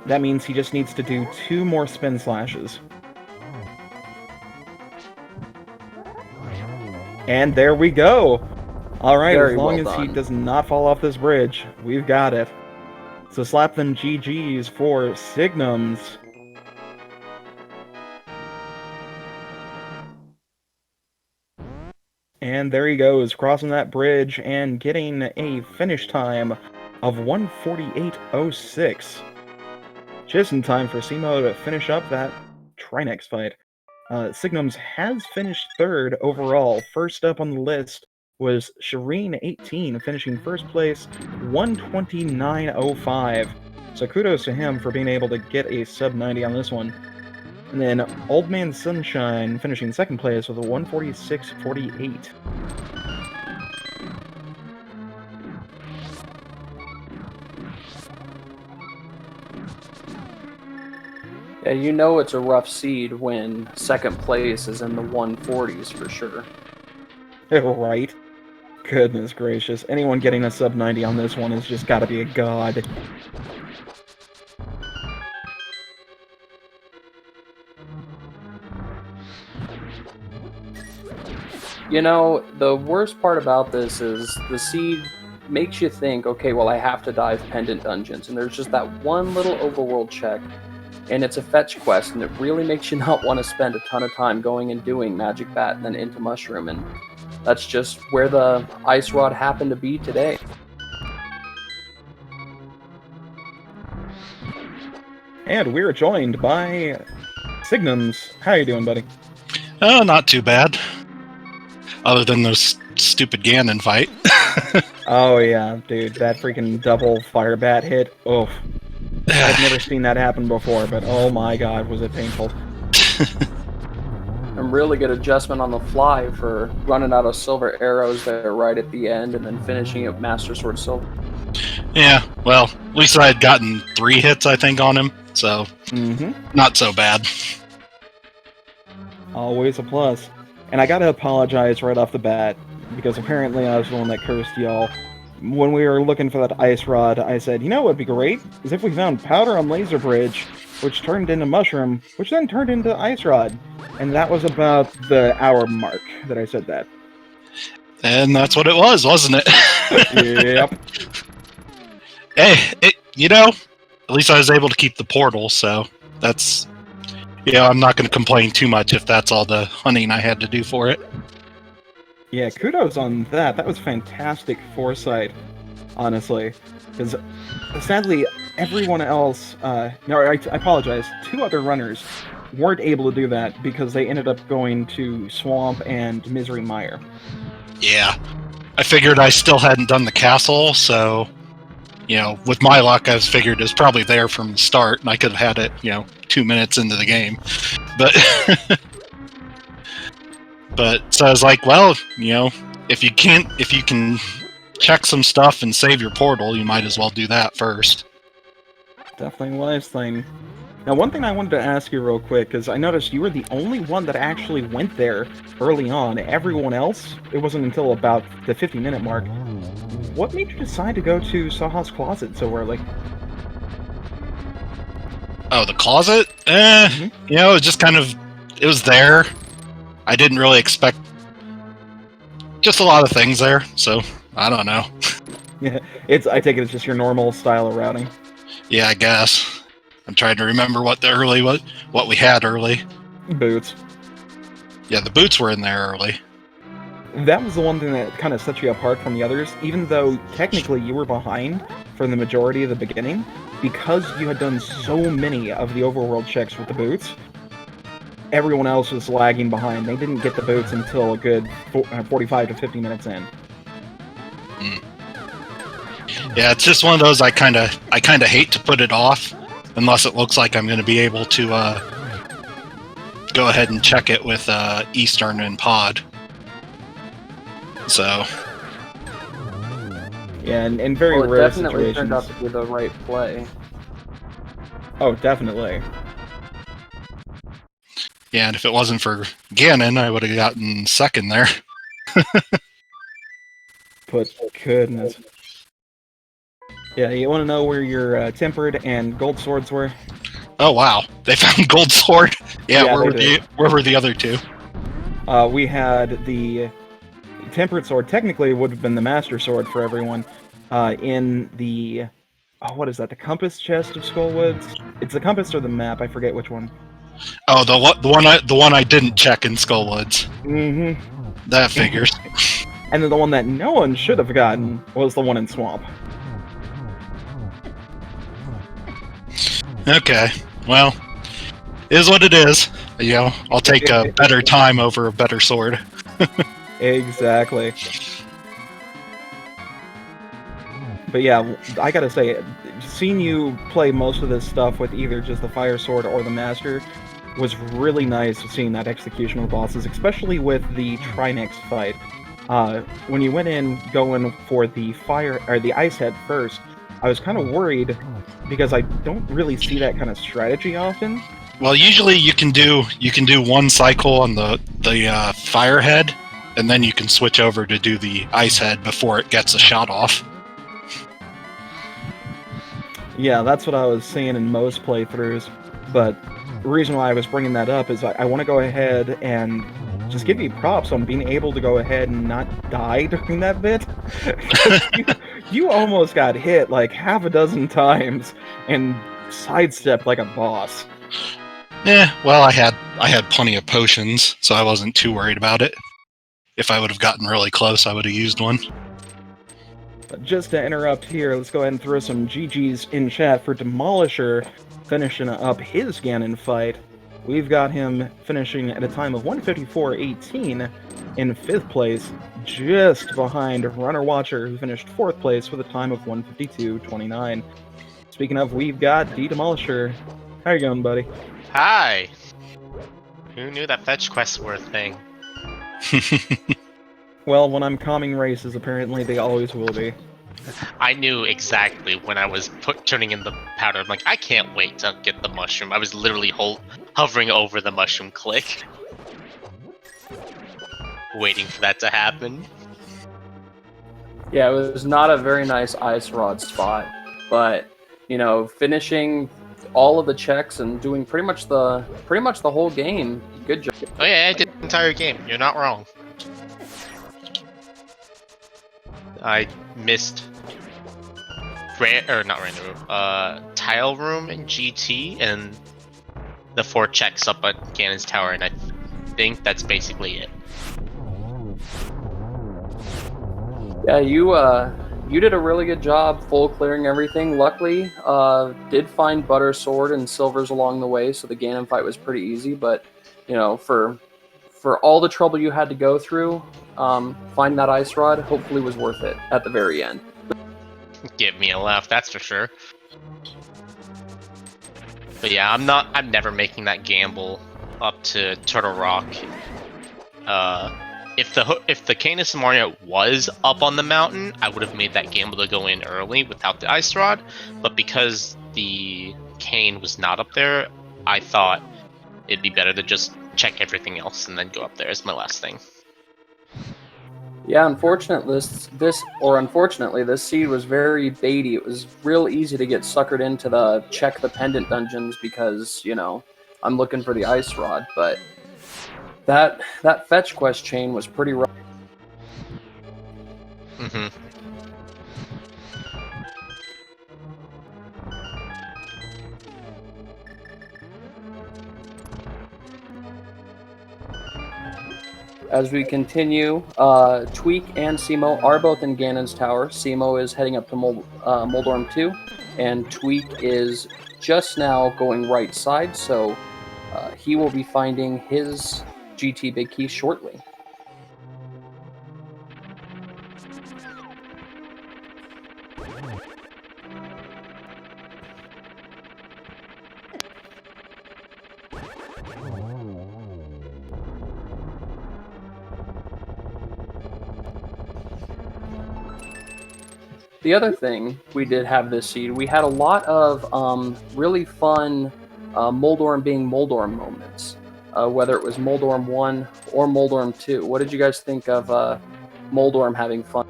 That means he just needs to do 2 more spin slashes. And there we go! Alright, as long as he does not fall off this bridge, we've got it. So slap them GGs for Signums. And there he goes, crossing that bridge and getting a finish time of 1:48.06. Just in time for Simo to finish up that Trinex fight. Signums has finished 3rd overall. First up on the list was Shireen18, finishing 1st place, 1:29.05. So kudos to him for being able to get a sub 90 on this one. And then Old Man Sunshine finishing 2nd place with a 1:46.48. Yeah, you know it's a rough seed when 2nd place is in the 140s for sure. Right? Goodness gracious. Anyone getting a sub 90 on this one has just gotta be a god. You know, the worst part about this is the seed makes you think, okay, well, I have to dive pendant dungeons, and there's just that one little overworld check, and it's a fetch quest, and it really makes you not want to spend a ton of time going and doing Magic Bat and then into Mushroom, and that's just where the Ice Rod happened to be today. And we're joined by Signums. How you doing, buddy? Oh, not too bad. Other than those stupid Ganon fight. Oh yeah, dude, that freaking double fire bat hit. Oof. I've never seen that happen before, but oh my god, was it painful. A really good adjustment on the fly for running out of silver arrows there right at the end and then finishing it Master Sword Silver. Yeah, well, at least I had gotten 3 hits, I think, on him, so not so bad. Always a plus. And I gotta apologize right off the bat, because apparently I was the one that cursed y'all. When we were looking for that ice rod, I said, you know what would be great? Is if we found powder on Laser Bridge, which turned into mushroom, which then turned into ice rod. And that was about the hour mark that I said that. And that's what it was, wasn't it? Yep. Hey, you know, at least I was able to keep the portal, so that's... Yeah, I'm not going to complain too much if that's all the hunting I had to do for it. Yeah, kudos on that. That was fantastic foresight, honestly. Because, sadly, everyone else... no, I apologize. 2 other runners weren't able to do that because they ended up going to Swamp and Misery Mire. Yeah. I figured I still hadn't done the castle, so, with my luck, I figured it was probably there from the start, and I could have had it, 2 minutes into the game. But, so I was like, well, if you can check some stuff and save your portal, you might as well do that first. Definitely a wise thing. Now, one thing I wanted to ask you real quick, because I noticed you were the only one that actually went there early on. Everyone else, it wasn't until about the 50-minute mark. What made you decide to go to Saha's closet so early? Oh, the closet? It was just it was there. I didn't really expect just a lot of things there, so I don't know. Yeah, I take it it's just your normal style of routing. Yeah, I guess. I'm trying to remember what we had early. Boots. Yeah, the boots were in there early. That was the one thing that kind of set you apart from the others, even though technically you were behind for the majority of the beginning, because you had done so many of the overworld checks with the boots. Everyone else was lagging behind. They didn't get the boots until a good 45 to 50 minutes in. Yeah, it's just one of those I kind of hate to put it off unless it looks like I'm going to be able to go ahead and check it with Eastern and Pod. So. Yeah, in very well, it rare definitely situations. turned out to be the right play. Oh, definitely. Yeah, and if it wasn't for Ganon, I would have gotten second there. But goodness. Yeah, you want to know where your tempered and gold swords were? Oh wow, they found gold sword. Yeah, Yeah, where were the other two? We had the tempered sword. Technically, it would have been the master sword for everyone. In the what is that? The compass chest of Skullwoods. It's the compass or the map. I forget which one. Oh, the one I didn't check in Skullwoods. Mm-hmm. That figures. And then the one that no one should have gotten was the one in Swamp. Okay, well, it is what it is. I'll take a better time over a better sword. Exactly. But yeah, I gotta say, seeing you play most of this stuff with either just the fire sword or the master was really nice seeing that execution of the bosses, especially with the Trinex fight. When you went in going for the fire or the ice head first, I was kind of worried because I don't really see that kind of strategy often. Well, usually you can do one cycle on the fire head, and then you can switch over to do the ice head before it gets a shot off. Yeah, that's what I was seeing in most playthroughs, but the reason why I was bringing that up is I want to go ahead and just give you props on being able to go ahead and not die during that bit. you almost got hit like half a dozen times and sidestepped like a boss. Well, I had plenty of potions, so I wasn't too worried about it. If I would have gotten really close, I would have used one. But just to interrupt here, let's go ahead and throw some GG's in chat for Demolisher finishing up his Ganon fight. We've got him finishing at a time of 154.18 in 5th place, just behind Runner Watcher, who finished 4th place with a time of 152.29. Speaking of, we've got Demolisher. How you going, buddy? Hi! Who knew that fetch quests were a thing? Well, when I'm calming races, apparently they always will be. I knew exactly when I was turning in the powder. I'm like, I can't wait to get the mushroom. I was literally hovering over the mushroom click. Waiting for that to happen. Yeah, it was not a very nice ice rod spot, but finishing all of the checks and doing pretty much the whole game. Good job. Oh yeah, I did the entire game. You're not wrong. I missed tile room in GT and the 4 checks up at Ganon's Tower, and I think that's basically it. Yeah, you did a really good job full clearing everything. Luckily, did find Butter Sword and Silvers along the way, so the Ganon fight was pretty easy. But you know, for all the trouble you had to go through, finding that Ice Rod hopefully was worth it at the very end. Give me a laugh, that's for sure. But yeah, I'm never making that gamble up to Turtle Rock. If the Canis Mario was up on the mountain, I would have made that gamble to go in early without the Ice Rod. But because the Cane was not up there, I thought it'd be better to just check everything else and then go up there as my last thing. Yeah, unfortunately, this seed was very baity. It was real easy to get suckered into the check the pendant dungeons because, you know, I'm looking for the Ice Rod, but that fetch quest chain was pretty rough. Mm-hmm. As we continue, Tweak and Simo are both in Ganon's Tower. Simo is heading up to Moldorm 2, and Tweak is just now going right side, so he will be finding his GT Big Key shortly. The other thing we did have this seed, we had a lot of really fun Moldorm being Moldorm moments, whether it was Moldorm 1 or Moldorm 2. What did you guys think of Moldorm having fun?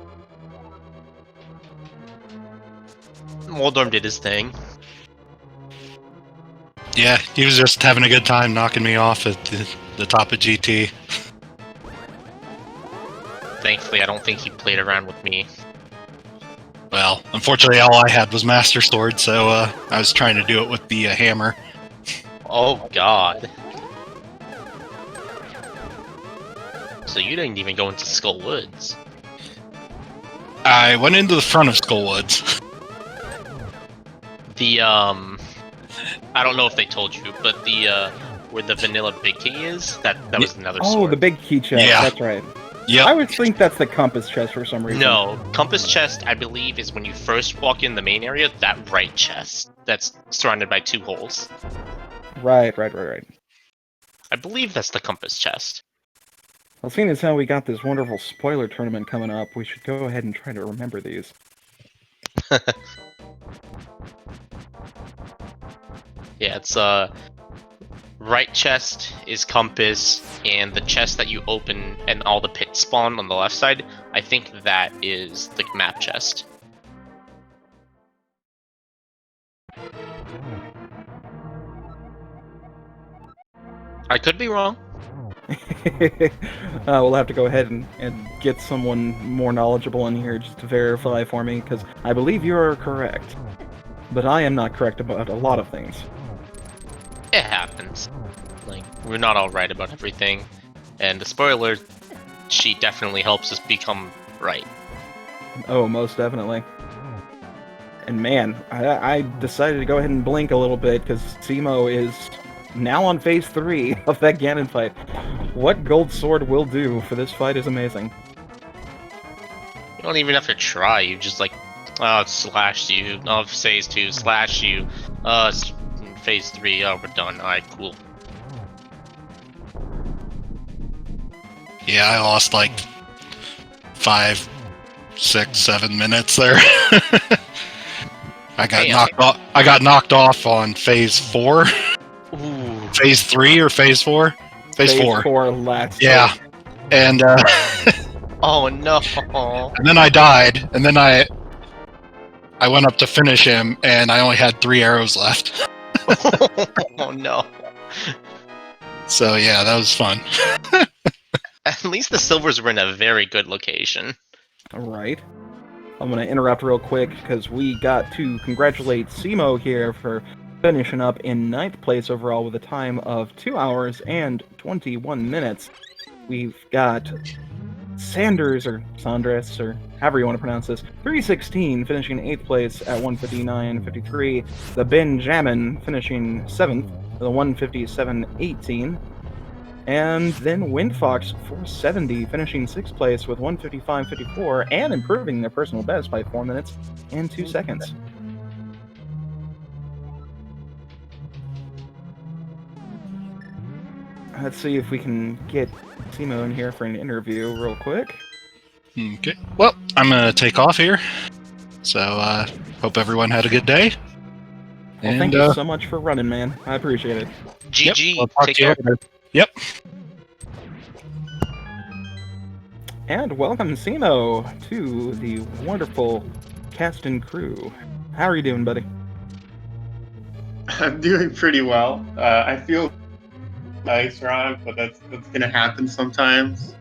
Moldorm did his thing. Yeah, he was just having a good time knocking me off at the top of GT. Thankfully, I don't think he played around with me. Well, unfortunately, all I had was Master Sword, so I was trying to do it with the hammer. Oh god. So you didn't even go into Skull Woods. I went into the front of Skull Woods. The I don't know if they told you, but the where the vanilla big key is, that was another sword. Oh, the big key chest, Yeah. That's right. Yep. I would think that's the compass chest for some reason. No, compass chest, I believe, is when you first walk in the main area, that right chest that's surrounded by 2 holes. Right. I believe that's the compass chest. Well, seeing as how we got this wonderful spoiler tournament coming up, we should go ahead and try to remember these. Yeah, it's right chest is compass, and the chest that you open and all the pits spawn on the left side, I think that is the map chest. I could be wrong. We'll have to go ahead and get someone more knowledgeable in here just to verify for me, because I believe you are correct. But I am not correct about a lot of things. It happens. Like, we're not all right about everything, and the spoiler sheet definitely helps us become right. Oh, most definitely. And man, I decided to go ahead and blink a little bit, because Simo is now on phase 3 of that Ganon fight. What Gold Sword will do for this fight is amazing. You don't even have to try, you just like, oh, slash you, oh, phase 2, slash you, it's phase 3, oh, we're done, alright, cool. Yeah, I lost like 5, 6, 7 minutes there. I got knocked off on phase 4. Ooh. Phase 3 or phase 4? Phase 4. 4 last. Yeah. And Oh no. and then I died, and then I went up to finish him, and I only had 3 arrows left. Oh no. So yeah, that was fun. At least the silvers were in a very good location. Alright. I'm going to interrupt real quick because we got to congratulate Simo here for finishing up in 9th place overall with a time of 2 hours and 21 minutes. We've got Sanders, or Sandres, or however you want to pronounce this, 316, finishing 8th place at 159.53. The Benjamin finishing 7th with a 157.18. And then Windfox 470, finishing 6th place with 155.54 and improving their personal best by 4 minutes and 2 seconds. Let's see if we can get Simo in here for an interview real quick. Okay. Well, I'm going to take off here. So, hope everyone had a good day. Well, thank you so much for running, man. I appreciate it. GG. Yep, Take care. Yep. And welcome, Simo, to the wonderful cast and crew. How are you doing, buddy? I'm doing pretty well. I feel nice, Ron, but that's gonna happen sometimes.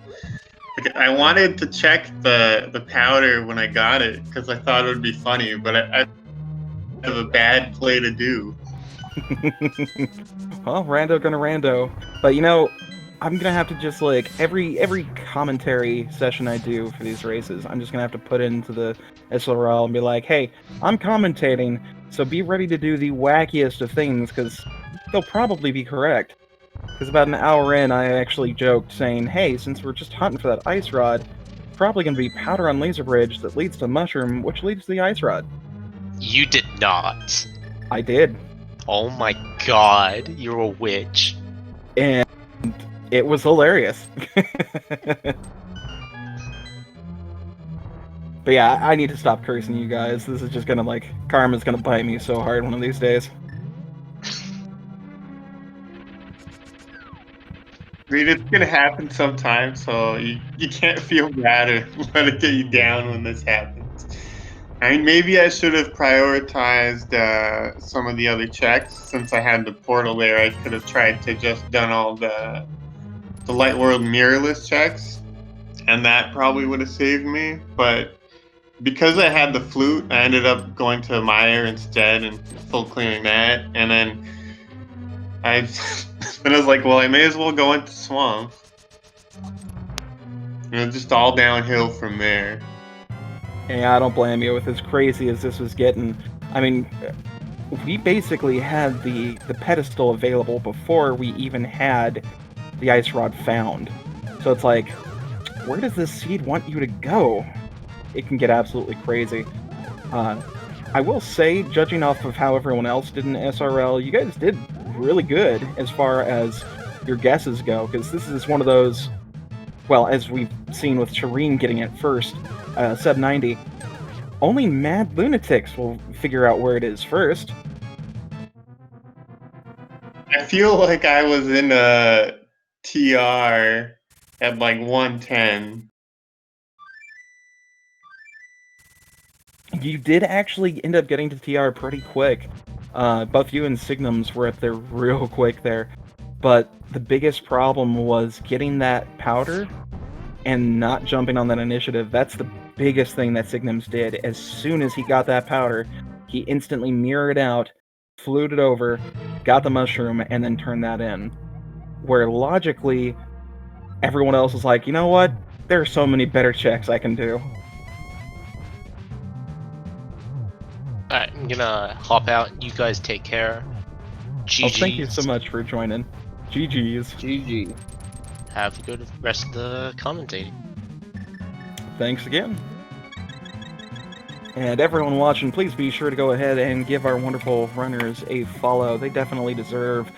Like, I wanted to check the powder when I got it because I thought it would be funny, but I have a bad play to do. Well, rando gonna rando. But you know, I'm gonna have to just like every commentary session I do for these races, I'm just gonna have to put into the SRL and be like, hey, I'm commentating, so be ready to do the wackiest of things, because they'll probably be correct. Because about an hour in, I actually joked, saying, hey, since we're just hunting for that ice rod, probably gonna be powder on laser bridge that leads to mushroom, which leads to the ice rod. You did not. I did. Oh my god, you're a witch. And it was hilarious. But yeah, I need to stop cursing you guys. This is just gonna, like, karma's gonna bite me so hard one of these days. I mean, it's gonna happen sometime, so you can't feel bad or let it get you down when this happens. I mean, maybe I should have prioritized some of the other checks. Since I had the portal there, I could have tried to just done all the Light World mirrorless checks, and that probably would have saved me. But because I had the flute, I ended up going to Meyer instead and full clearing that, and then I was like, well, I may as well go into Swamp. And it's just all downhill from there. Yeah, I don't blame you. With as crazy as this was getting, I mean, we basically had the pedestal available before we even had the ice rod found. So it's like, where does this seed want you to go? It can get absolutely crazy. I will say, judging off of how everyone else did in SRL, you guys did really good as far as your guesses go, because this is one of those, well, as we've seen with Shireen getting it first, sub 90, only mad lunatics will figure out where it is first. I feel like I was in a TR at like 110. You did actually end up getting to TR pretty quick. Both you and Signums were up there real quick there. But the biggest problem was getting that powder and not jumping on that initiative. That's the biggest thing that Signums did. As soon as he got that powder, he instantly mirrored out, fluted over, got the mushroom, and then turned that in. Where logically, everyone else was like, you know what? There are so many better checks I can do. Alright, I'm gonna hop out. You guys take care. GG. Oh, thank you so much for joining. GG's. GG. Have a good rest of the commentating. Thanks again. And everyone watching, please be sure to go ahead and give our wonderful runners a follow. They definitely deserve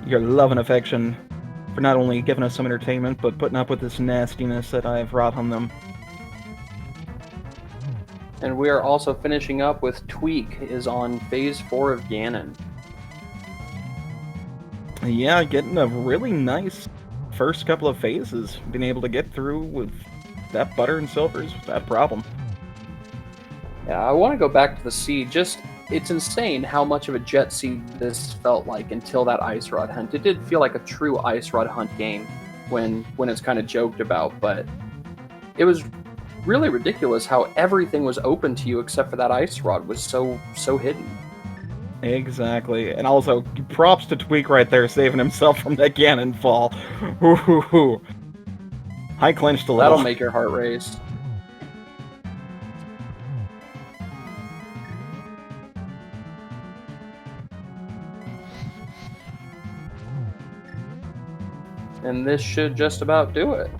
your love and affection for not only giving us some entertainment, but putting up with this nastiness that I've wrought on them. And we are also finishing up with Tweak is on Phase 4 of Ganon. Yeah, getting a really nice first couple of phases. Being able to get through with that butter and silvers without problem. Yeah, I want to go back to the seed. Just, it's insane how much of a jet seed this felt like until that ice rod hunt. It did feel like a true ice rod hunt game when it's kind of joked about, but it was really ridiculous how everything was open to you except for that ice rod was so hidden. Exactly. And also, props to Tweak right there, saving himself from that Ganon fall. Ooh. High clenched a little. That'll make your heart race. And this should just about do it.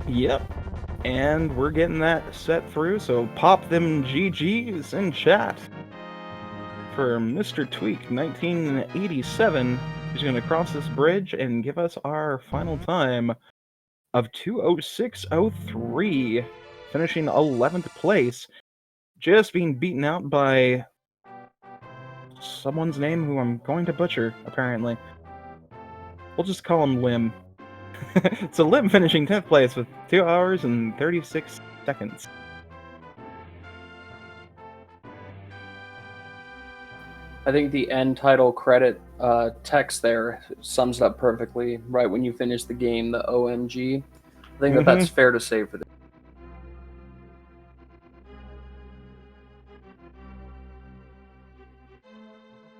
Yep. And we're getting that set through, so pop them GGs in chat for Mr. Tweak 1987, who's going to cross this bridge and give us our final time of 2:06:03, finishing 11th place, just being beaten out by someone's name who I'm going to butcher, apparently. We'll just call him Lim. So Lim finishing 10th place with 2 hours and 36 seconds. I think the end title credit text there sums it up perfectly. Right when you finish the game, the OMG. I think that's fair to say for this.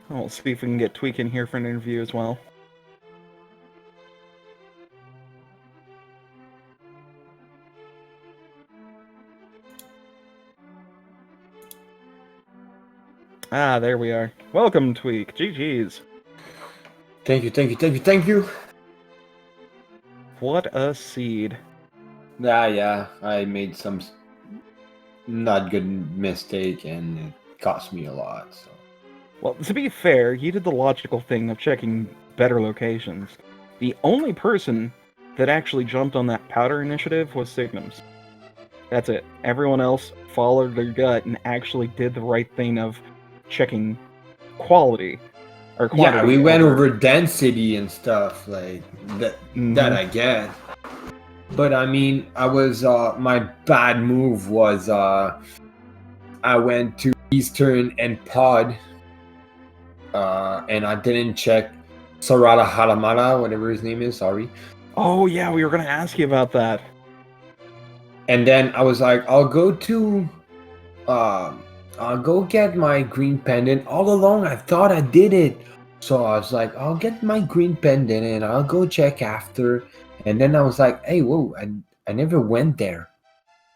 We'll see if we can get Tweak in here for an interview as well. Ah, there we are. Welcome, Tweak. GG's. Thank you. What a seed. Yeah, I made some not good mistake and it cost me a lot. So. Well, to be fair, you did the logical thing of checking better locations. The only person that actually jumped on that powder initiative was Signums. That's it. Everyone else followed their gut and actually did the right thing of checking quality. Or quantity. Yeah, we went over density and stuff like that. That I get. But I mean, I was my bad move was I went to Eastern and Pod, and I didn't check Sarada Haramara, whatever his name is. Sorry. Oh yeah, we were gonna ask you about that. And then I was like, I'll go get my green pendant. All along, I thought I did it. So I was like, I'll get my green pendant and I'll go check after. And then I was like, hey, whoa, I never went there.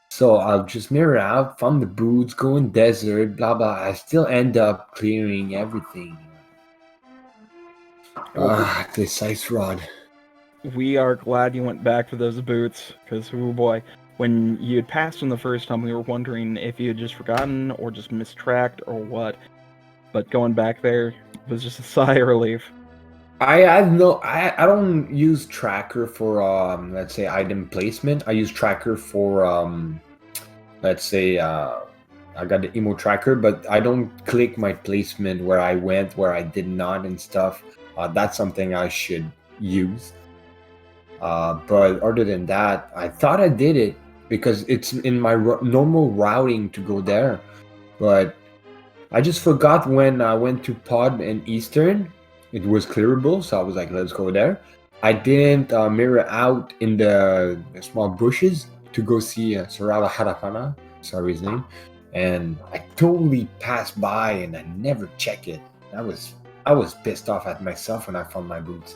So I'll just mirror out, found the boots, go in desert, blah, blah. I still end up clearing everything. This ice rod. We are glad you went back to those boots, because, oh boy, when you had passed them the first time, we were wondering if you had just forgotten or just mistracked or what. But going back there was just a sigh of relief. I don't use tracker for let's say item placement. I use tracker for let's say I got the emo tracker, but I don't click my placement where I went, where I did not and stuff. That's something I should use. But other than that, I thought I did it because it's in my normal routing to go there. But I just forgot when I went to Pod and Eastern, it was clearable, so I was like, let's go there. I didn't mirror out in the small bushes to go see Sarada Harakana, sorry his name, and I totally passed by and I never checked it. I was pissed off at myself when I found my boots.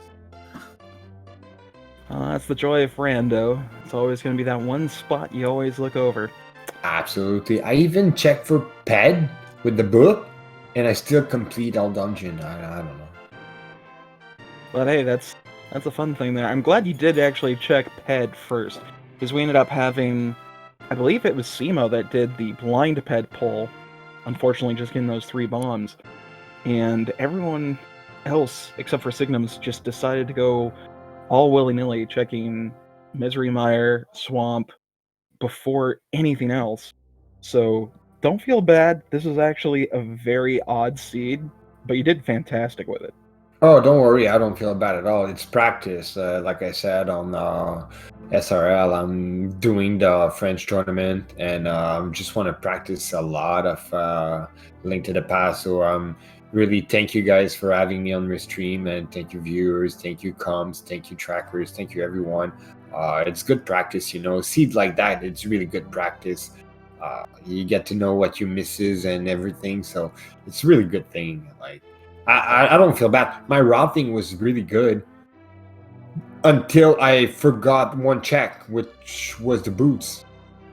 That's the joy of rando. It's always going to be that one spot you always look over. Absolutely. I even checked for Ped with the book, and I still complete all dungeon. I don't know. But hey, that's a fun thing there. I'm glad you did actually check Ped first, because we ended up having, I believe it was Simo that did the blind Ped pull, unfortunately just getting those 3 bombs. And everyone else, except for Signums, just decided to go all willy-nilly checking Misery Mire, Swamp, before anything else. So don't feel bad. This is actually a very odd seed, but you did fantastic with it. Oh, don't worry. I don't feel bad at all. It's practice. Like I said on SRL, I'm doing the French tournament, and just want to practice a lot of Link to the Past. So really thank you guys for having me on your stream, and thank you viewers, thank you comms, thank you trackers, thank you everyone. It's good practice, seed like that. It's really good practice. You get to know what you misses and everything, so it's a really good thing. Like I don't feel bad. My routing was really good. until I forgot one check, which was the boots.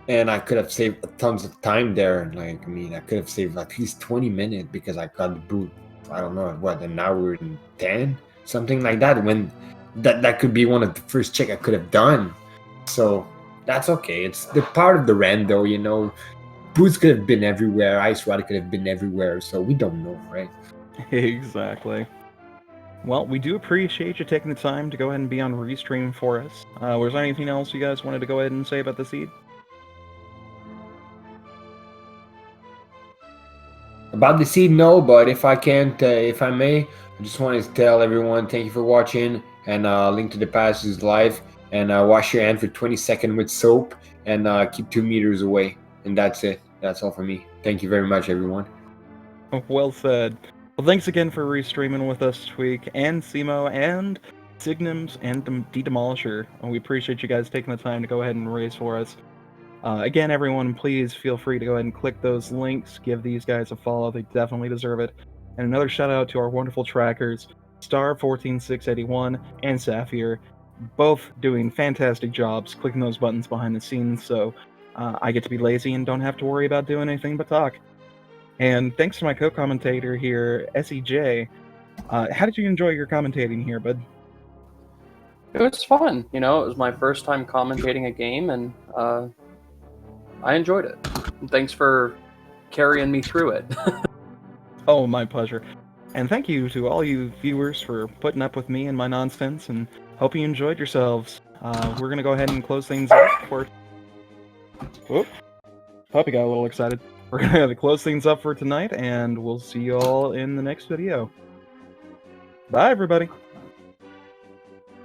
And I could have saved tons of time there. Like, I mean, I could have saved at least 20 minutes because I got the boot, I don't know, what, an hour and 10? Something like that. When that could be one of the first check I could have done. So that's okay. It's the part of the rando, you know. Boots could have been everywhere. Ice Rod could have been everywhere. So we don't know, right? Exactly. Well, we do appreciate you taking the time to go ahead and be on Restream for us. Was there anything else you guys wanted to go ahead and say about the seed? About the seed, no, but if I can't, if I may, I just wanted to tell everyone thank you for watching, and Link to the Past is live, and wash your hand for 20 seconds with soap, and keep 2 meters away, and that's it. That's all for me. Thank you very much, everyone. Well said. Well, thanks again for restreaming with us this week, and Simo, and Signims, and D-Demolisher. We appreciate you guys taking the time to go ahead and race for us. Again, everyone, please feel free to go ahead and click those links. Give these guys a follow. They definitely deserve it. And another shout out to our wonderful trackers, Star14681 and Sapphire, both doing fantastic jobs clicking those buttons behind the scenes, so I get to be lazy and don't have to worry about doing anything but talk. And thanks to my co-commentator here, SEJ. How did you enjoy your commentating here, bud? It was fun. You know, it was my first time commentating a game, and I enjoyed it. And thanks for carrying me through it. Oh, my pleasure. And thank you to all you viewers for putting up with me and my nonsense, and hope you enjoyed yourselves. We're going to go ahead and close things up for... Whoop. Puppy got a little excited. We're going to close things up for tonight, and we'll see you all in the next video. Bye, everybody.